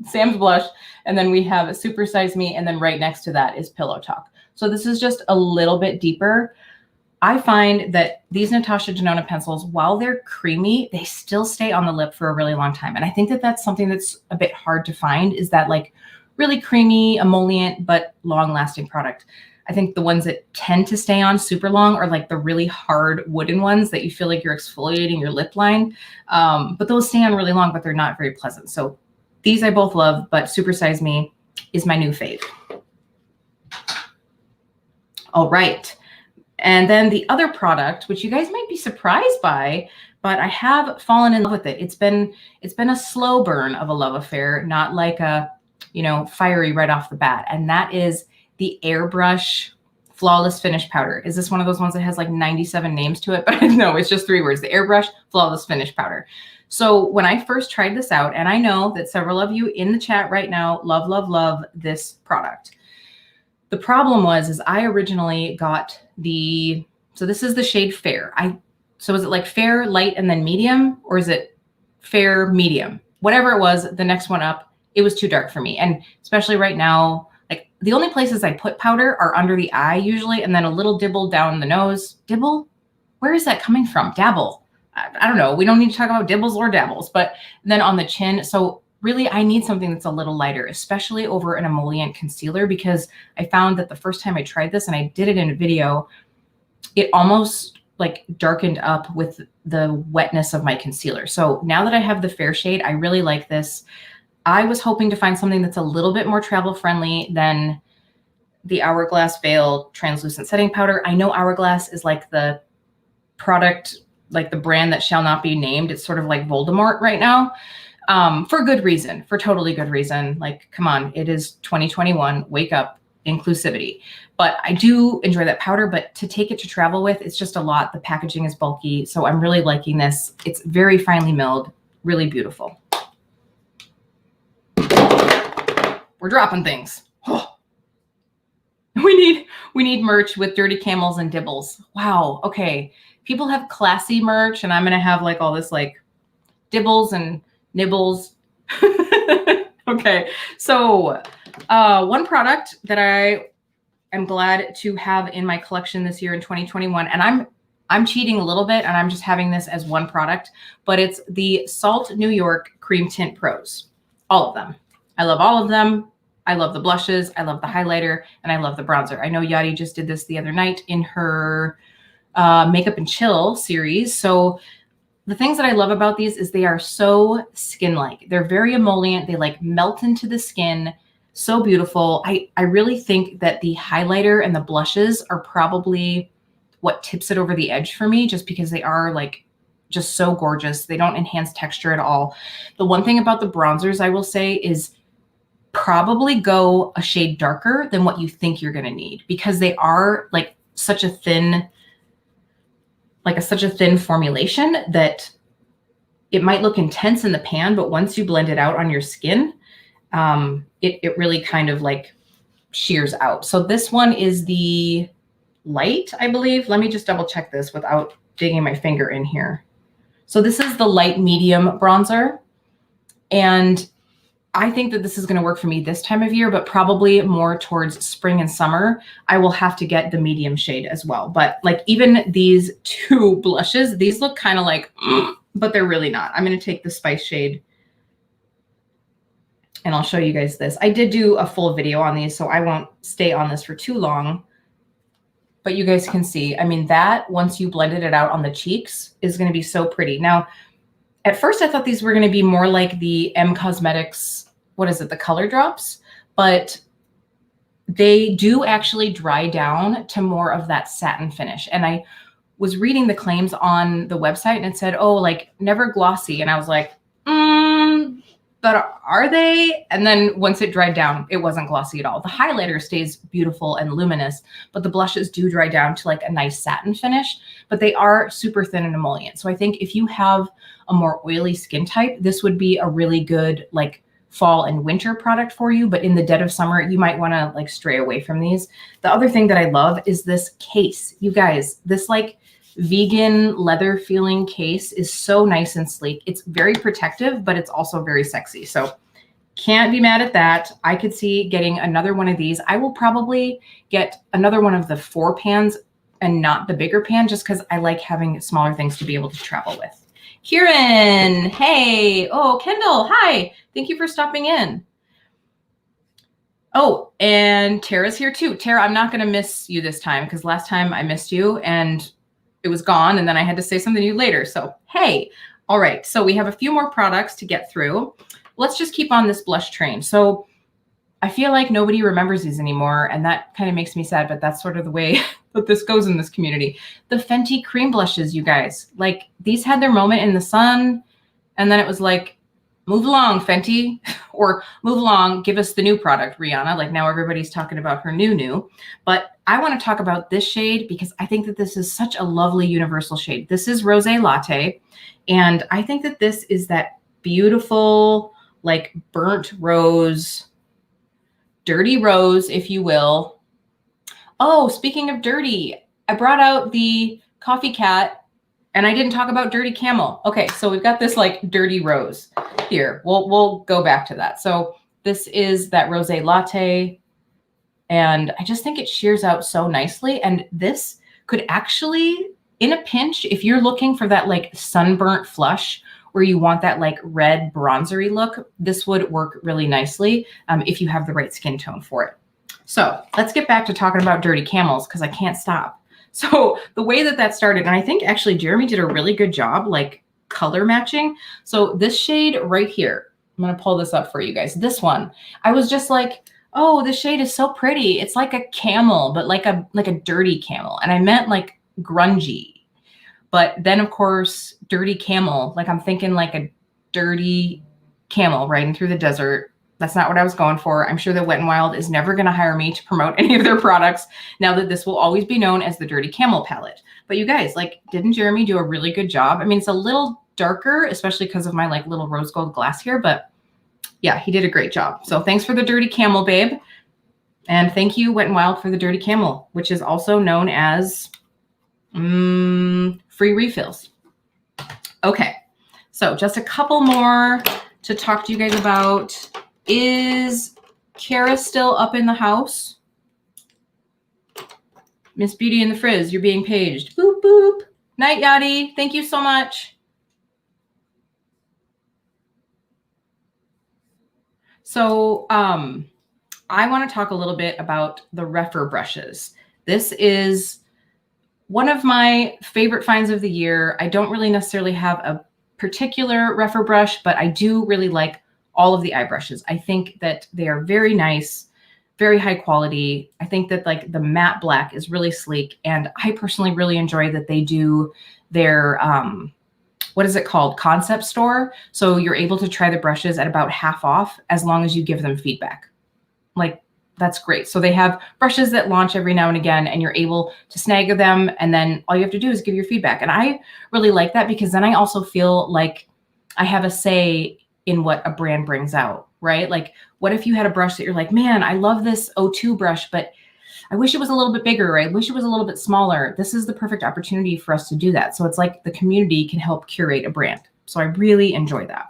Speaker 1: Sam's blush, and then we have a Super Size Me, and then right next to that is Pillow Talk. So this is just a little bit deeper. I find that these Natasha Denona pencils, while they're creamy, they still stay on the lip for a really long time. And I think that that's something that's a bit hard to find, is that like really creamy, emollient, but long-lasting product. I think the ones that tend to stay on super long are like the really hard wooden ones that you feel like you're exfoliating your lip line. But those stay on really long, but they're not very pleasant. So these I both love, but Super Size Me is my new fave. All right. And then the other product, which you guys might be surprised by, but I have fallen in love with it. It's been a slow burn of a love affair, not like a, fiery right off the bat. And that is the Airbrush Flawless Finish Powder. Is this one of those ones that has like 97 names to it? But no, it's just 3 words. The Airbrush Flawless Finish Powder. So when I first tried this out, and I know that several of you in the chat right now love, love, love this product. The problem is I originally got so this is the shade Fair. So is it like fair, light, and then medium? Or is it fair, medium? Whatever it was, the next one up, it was too dark for me. And especially right now, like the only places I put powder are under the eye usually, and then a little dibble down the nose. Dibble? Where is that coming from? Dabble. I don't know. We don't need to talk about dibbles or dabbles, but then on the chin. So really I need something that's a little lighter, especially over an emollient concealer, because I found that the first time I tried this, and I did it in a video, it almost like darkened up with the wetness of my concealer. So now that I have the fair shade, I really like this. I was hoping to find something that's a little bit more travel friendly than the Hourglass Veil translucent setting powder. I know Hourglass is like the product, like the brand that shall not be named. It's sort of like Voldemort right now, for good reason, for totally good reason. Like, come on, it is 2021, wake up, inclusivity. But I do enjoy that powder, but to take it to travel with, it's just a lot. The packaging is bulky, so I'm really liking this. It's very finely milled, really beautiful. We're dropping things. Oh. We need merch with dirty camels and dibbles. Wow, okay. People have classy merch, and I'm gonna have like all this like dibbles and nibbles. Okay, so one product that I am glad to have in my collection this year in 2021, and I'm cheating a little bit, and I'm just having this as one product, but it's the Salt New York Cream Tint Pros. All of them. I love all of them. I love the blushes, I love the highlighter, and I love the bronzer. I know Yadi just did this the other night in her Makeup and Chill series. So the things that I love about these is they are so skin-like. They're very emollient. They like melt into the skin. So beautiful. I really think that the highlighter and the blushes are probably what tips it over the edge for me, just because they are like just so gorgeous. They don't enhance texture at all. The one thing about the bronzers I will say is probably go a shade darker than what you think you're going to need, because they are like such a thin, such a thin formulation that it might look intense in the pan, but once you blend it out on your skin, it really kind of like shears out. So this one is the light, I believe. Let me just double check this without digging my finger in here. So this is the light medium bronzer. And I think that this is going to work for me this time of year, but probably more towards spring and summer. I will have to get the medium shade as well. But like even these two blushes, these look kind of like, but they're really not. I'm going to take the Spice shade and I'll show you guys this. I did do a full video on these, so I won't stay on this for too long. But you guys can see, I mean, that once you blended it out on the cheeks is going to be so pretty. Now, at first I thought these were going to be more like the M Cosmetics, what is it, the color drops, but they do actually dry down to more of that satin finish. And I was reading the claims on the website and it said, oh, like never glossy. And I was like, but are they? And then once it dried down, it wasn't glossy at all. The highlighter stays beautiful and luminous, but the blushes do dry down to like a nice satin finish, but they are super thin and emollient. So I think if you have a more oily skin type, this would be a really good like fall and winter product for you. But in the dead of summer, you might want to like stray away from these. The other thing that I love is this case. You guys, this like vegan leather feeling case is so nice and sleek. It's very protective, but it's also very sexy. So can't be mad at that. I could see getting another one of these. I will probably get another one of the 4 pans and not the bigger pan, just because I like having smaller things to be able to travel with. Kieran, hey. Oh, Kendall, hi. Thank you for stopping in. Oh, and Tara's here too. Tara, I'm not going to miss you this time, because last time I missed you and it was gone, and then I had to say something to you later. So, hey. All right. So we have a few more products to get through. Let's just keep on this blush train. So I feel like nobody remembers these anymore, and that kind of makes me sad, but that's sort of the way that this goes in this community. The Fenty cream blushes, you guys. Like, these had their moment in the sun, and then it was like, move along, Fenty, or move along, give us the new product, Rihanna. Like, now everybody's talking about her new. But I want to talk about this shade because I think that this is such a lovely universal shade. This is Rosé Latte, and I think that this is that beautiful, like burnt rose, dirty rose, if you will. Oh, speaking of dirty, I brought out the Coffee Cat and I didn't talk about Dirty Camel. Okay, so we've got this like dirty rose here. We'll go back to that. So this is that rosé latte. And I just think it shears out so nicely. And this could actually, in a pinch, if you're looking for that like sunburnt flush where you want that like red bronzery look, this would work really nicely if you have the right skin tone for it. So let's get back to talking about Dirty Camels because I can't stop. So the way that started, and I think actually Jeremy did a really good job like color matching. So this shade right here, I'm going to pull this up for you guys. This one, I was just like, oh, this shade is so pretty. It's like a camel, but like a dirty camel. And I meant like grungy. But then of course, Dirty Camel, like I'm thinking like a dirty camel riding through the desert. That's not what I was going for. I'm sure that Wet n Wild is never going to hire me to promote any of their products now that this will always be known as the Dirty Camel palette. But you guys, like, didn't Jeremy do a really good job? I mean, it's a little darker, especially because of my like little rose gold glass here, but yeah, he did a great job. So thanks for the Dirty Camel, babe. And thank you, Wet n Wild, for the Dirty Camel, which is also known as free refills. Okay, so just a couple more to talk to you guys about. Is Kara still up in the house? Miss Beauty and the Frizz, you're being paged. Boop, boop. Night, Yachty. Thank you so much. So I want to talk a little bit about the Rephr brushes. This is one of my favorite finds of the year. I don't really necessarily have a particular Rephr brush, but I do really like all of the eye brushes. I think that they are very nice, very high quality. I think that like the matte black is really sleek. And I personally really enjoy that they do their, what is it called? Concept store. So you're able to try the brushes at about half off as long as you give them feedback. Like, that's great. So they have brushes that launch every now and again, and you're able to snag them. And then all you have to do is give your feedback. And I really like that because then I also feel like I have a say in what a brand brings out, right? Like, what if you had a brush that you're like, man, I love this O2 brush, but I wish it was a little bit bigger, or I wish it was a little bit smaller. This is the perfect opportunity for us to do that. So it's like the community can help curate a brand. So I really enjoy that.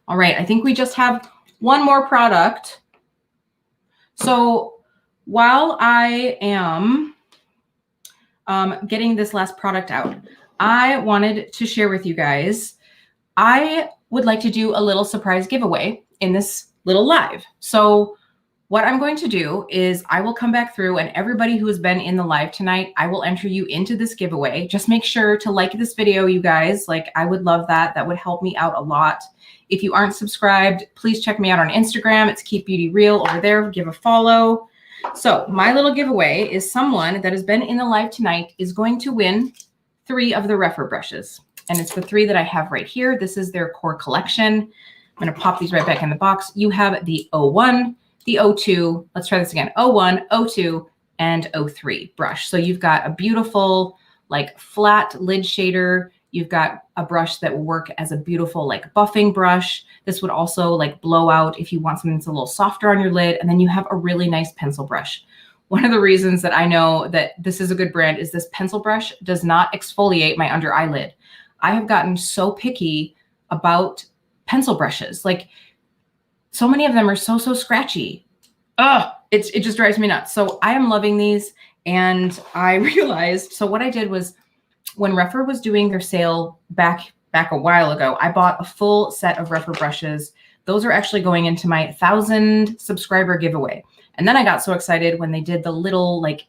Speaker 1: All right, I think we just have one more product. So while I am getting this last product out, I wanted to share with you guys, I would like to do a little surprise giveaway in this little live. So what I'm going to do is I will come back through, and everybody who has been in the live tonight, I will enter you into this giveaway. Just make sure to like this video, you guys. Like, I would love that. That would help me out a lot. If you aren't subscribed, please check me out on Instagram. It's KEEPBEAUTYREAL over there. Give a follow. So my little giveaway is someone that has been in the live tonight is going to win 3 of the Rephr brushes. And it's the 3 that I have right here. This is their core collection. I'm going to pop these right back in the box. You have the 01, the 02, let's try this again, 01, 02, and 03 brush. So you've got a beautiful like flat lid shader. You've got a brush that will work as a beautiful like buffing brush. This would also like blow out if you want something that's a little softer on your lid. And then you have a really nice pencil brush. One of the reasons that I know that this is a good brand is this pencil brush does not exfoliate my under eyelid. I have gotten so picky about pencil brushes. Like, so many of them are so scratchy. Ugh, it just drives me nuts. So I am loving these. And I realized, so what I did was when Rephr was doing their sale back a while ago, I bought a full set of Rephr brushes. Those are actually going into my 1,000 subscriber giveaway. And then I got so excited when they did the little like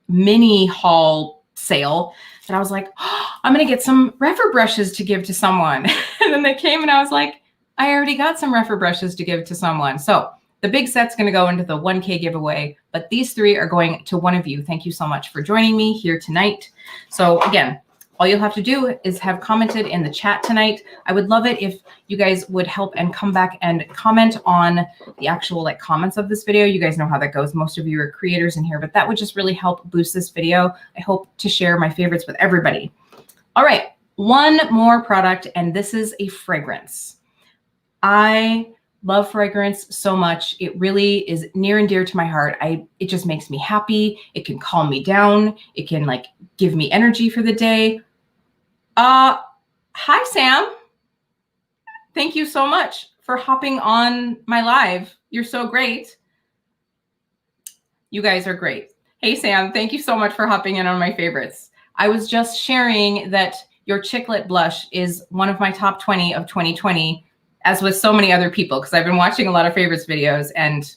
Speaker 1: mini haul sale that I was like, oh, I'm going to get some Rephr brushes to give to someone. And then they came and I was like, I already got some Rephr brushes to give to someone. So the big set's going to go into the 1K giveaway, but these 3 are going to one of you. Thank you so much for joining me here tonight. So again, all you'll have to do is have commented in the chat tonight. I would love it if you guys would help and come back and comment on the actual like comments of this video. You guys know how that goes. Most of you are creators in here, but that would just really help boost this video. I hope to share my favorites with everybody. All right, one more product, and this is a fragrance. I love fragrance so much. It really is near and dear to my heart. It just makes me happy. It can calm me down. It can like give me energy for the day. Hi, Sam. Thank you so much for hopping on my live. You're so great. You guys are great. Hey, Sam, thank you so much for hopping in on my favorites. I was just sharing that your Chicklet blush is one of my top 20 of 2020, as with so many other people, because I've been watching a lot of favorites videos and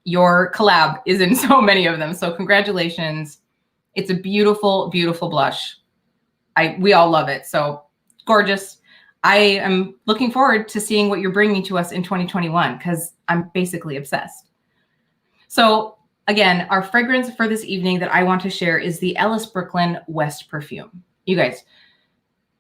Speaker 1: your collab is in so many of them. So congratulations. It's a beautiful, beautiful blush. We all love it. So gorgeous. I am looking forward to seeing what you're bringing to us in 2021 because I'm basically obsessed. So again, our fragrance for this evening that I want to share is the Ellis Brooklyn West perfume. You guys,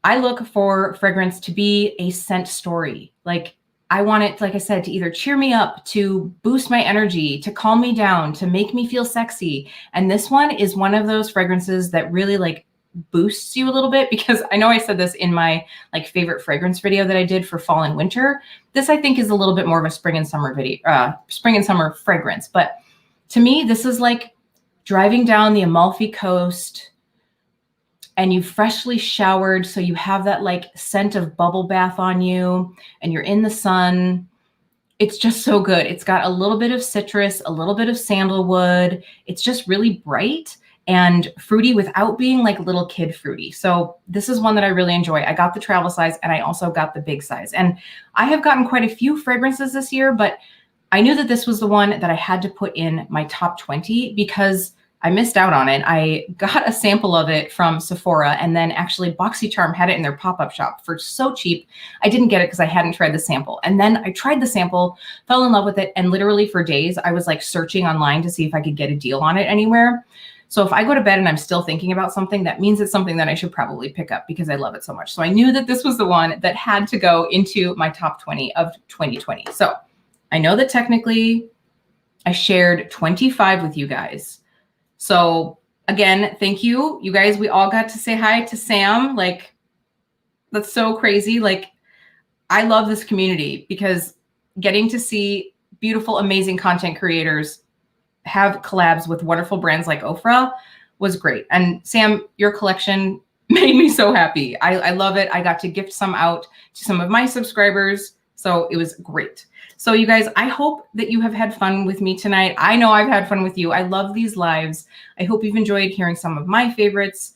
Speaker 1: I look for fragrance to be a scent story. Like I want it, like I said, to either cheer me up, to boost my energy, to calm me down, to make me feel sexy. And this one is one of those fragrances that really like boosts you a little bit, because I know I said this in my like favorite fragrance video that I did for fall and winter. This I think is a little bit more of a spring and summer video, spring and summer fragrance. But to me, this is like driving down the Amalfi Coast and you freshly showered. So you have that like scent of bubble bath on you and you're in the sun. It's just so good. It's got a little bit of citrus, a little bit of sandalwood. It's just really bright and fruity without being like little kid fruity. So this is one that I really enjoy. I got the travel size and I also got the big size. And I have gotten quite a few fragrances this year, but I knew that this was the one that I had to put in my top 20 because I missed out on it. I got a sample of it from Sephora, and then actually BoxyCharm had it in their pop-up shop for so cheap. I didn't get it because I hadn't tried the sample. And then I tried the sample, fell in love with it, and literally for days I was like searching online to see if I could get a deal on it anywhere. So if I go to bed and I'm still thinking about something, that means it's something that I should probably pick up because I love it so much. So I knew that this was the one that had to go into my top 20 of 2020. So I know that technically I shared 25 with you guys. So again, thank you. You guys, we all got to say hi to Sam. Like, that's so crazy. Like, I love this community because getting to see beautiful, amazing content creators have collabs with wonderful brands like Ofra was great. And Sam, your collection made me so happy. I love it. I got to gift some out to some of my subscribers. So it was great. So you guys, I hope that you have had fun with me tonight. I know I've had fun with you. I love these lives. I hope you've enjoyed hearing some of my favorites.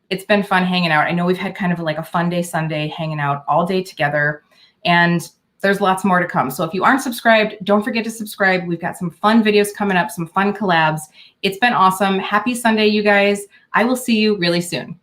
Speaker 1: It's been fun hanging out. I know we've had kind of like a fun day Sunday hanging out all day together, and there's lots more to come. So if you aren't subscribed, don't forget to subscribe. We've got some fun videos coming up, some fun collabs. It's been awesome. Happy Sunday, you guys. I will see you really soon.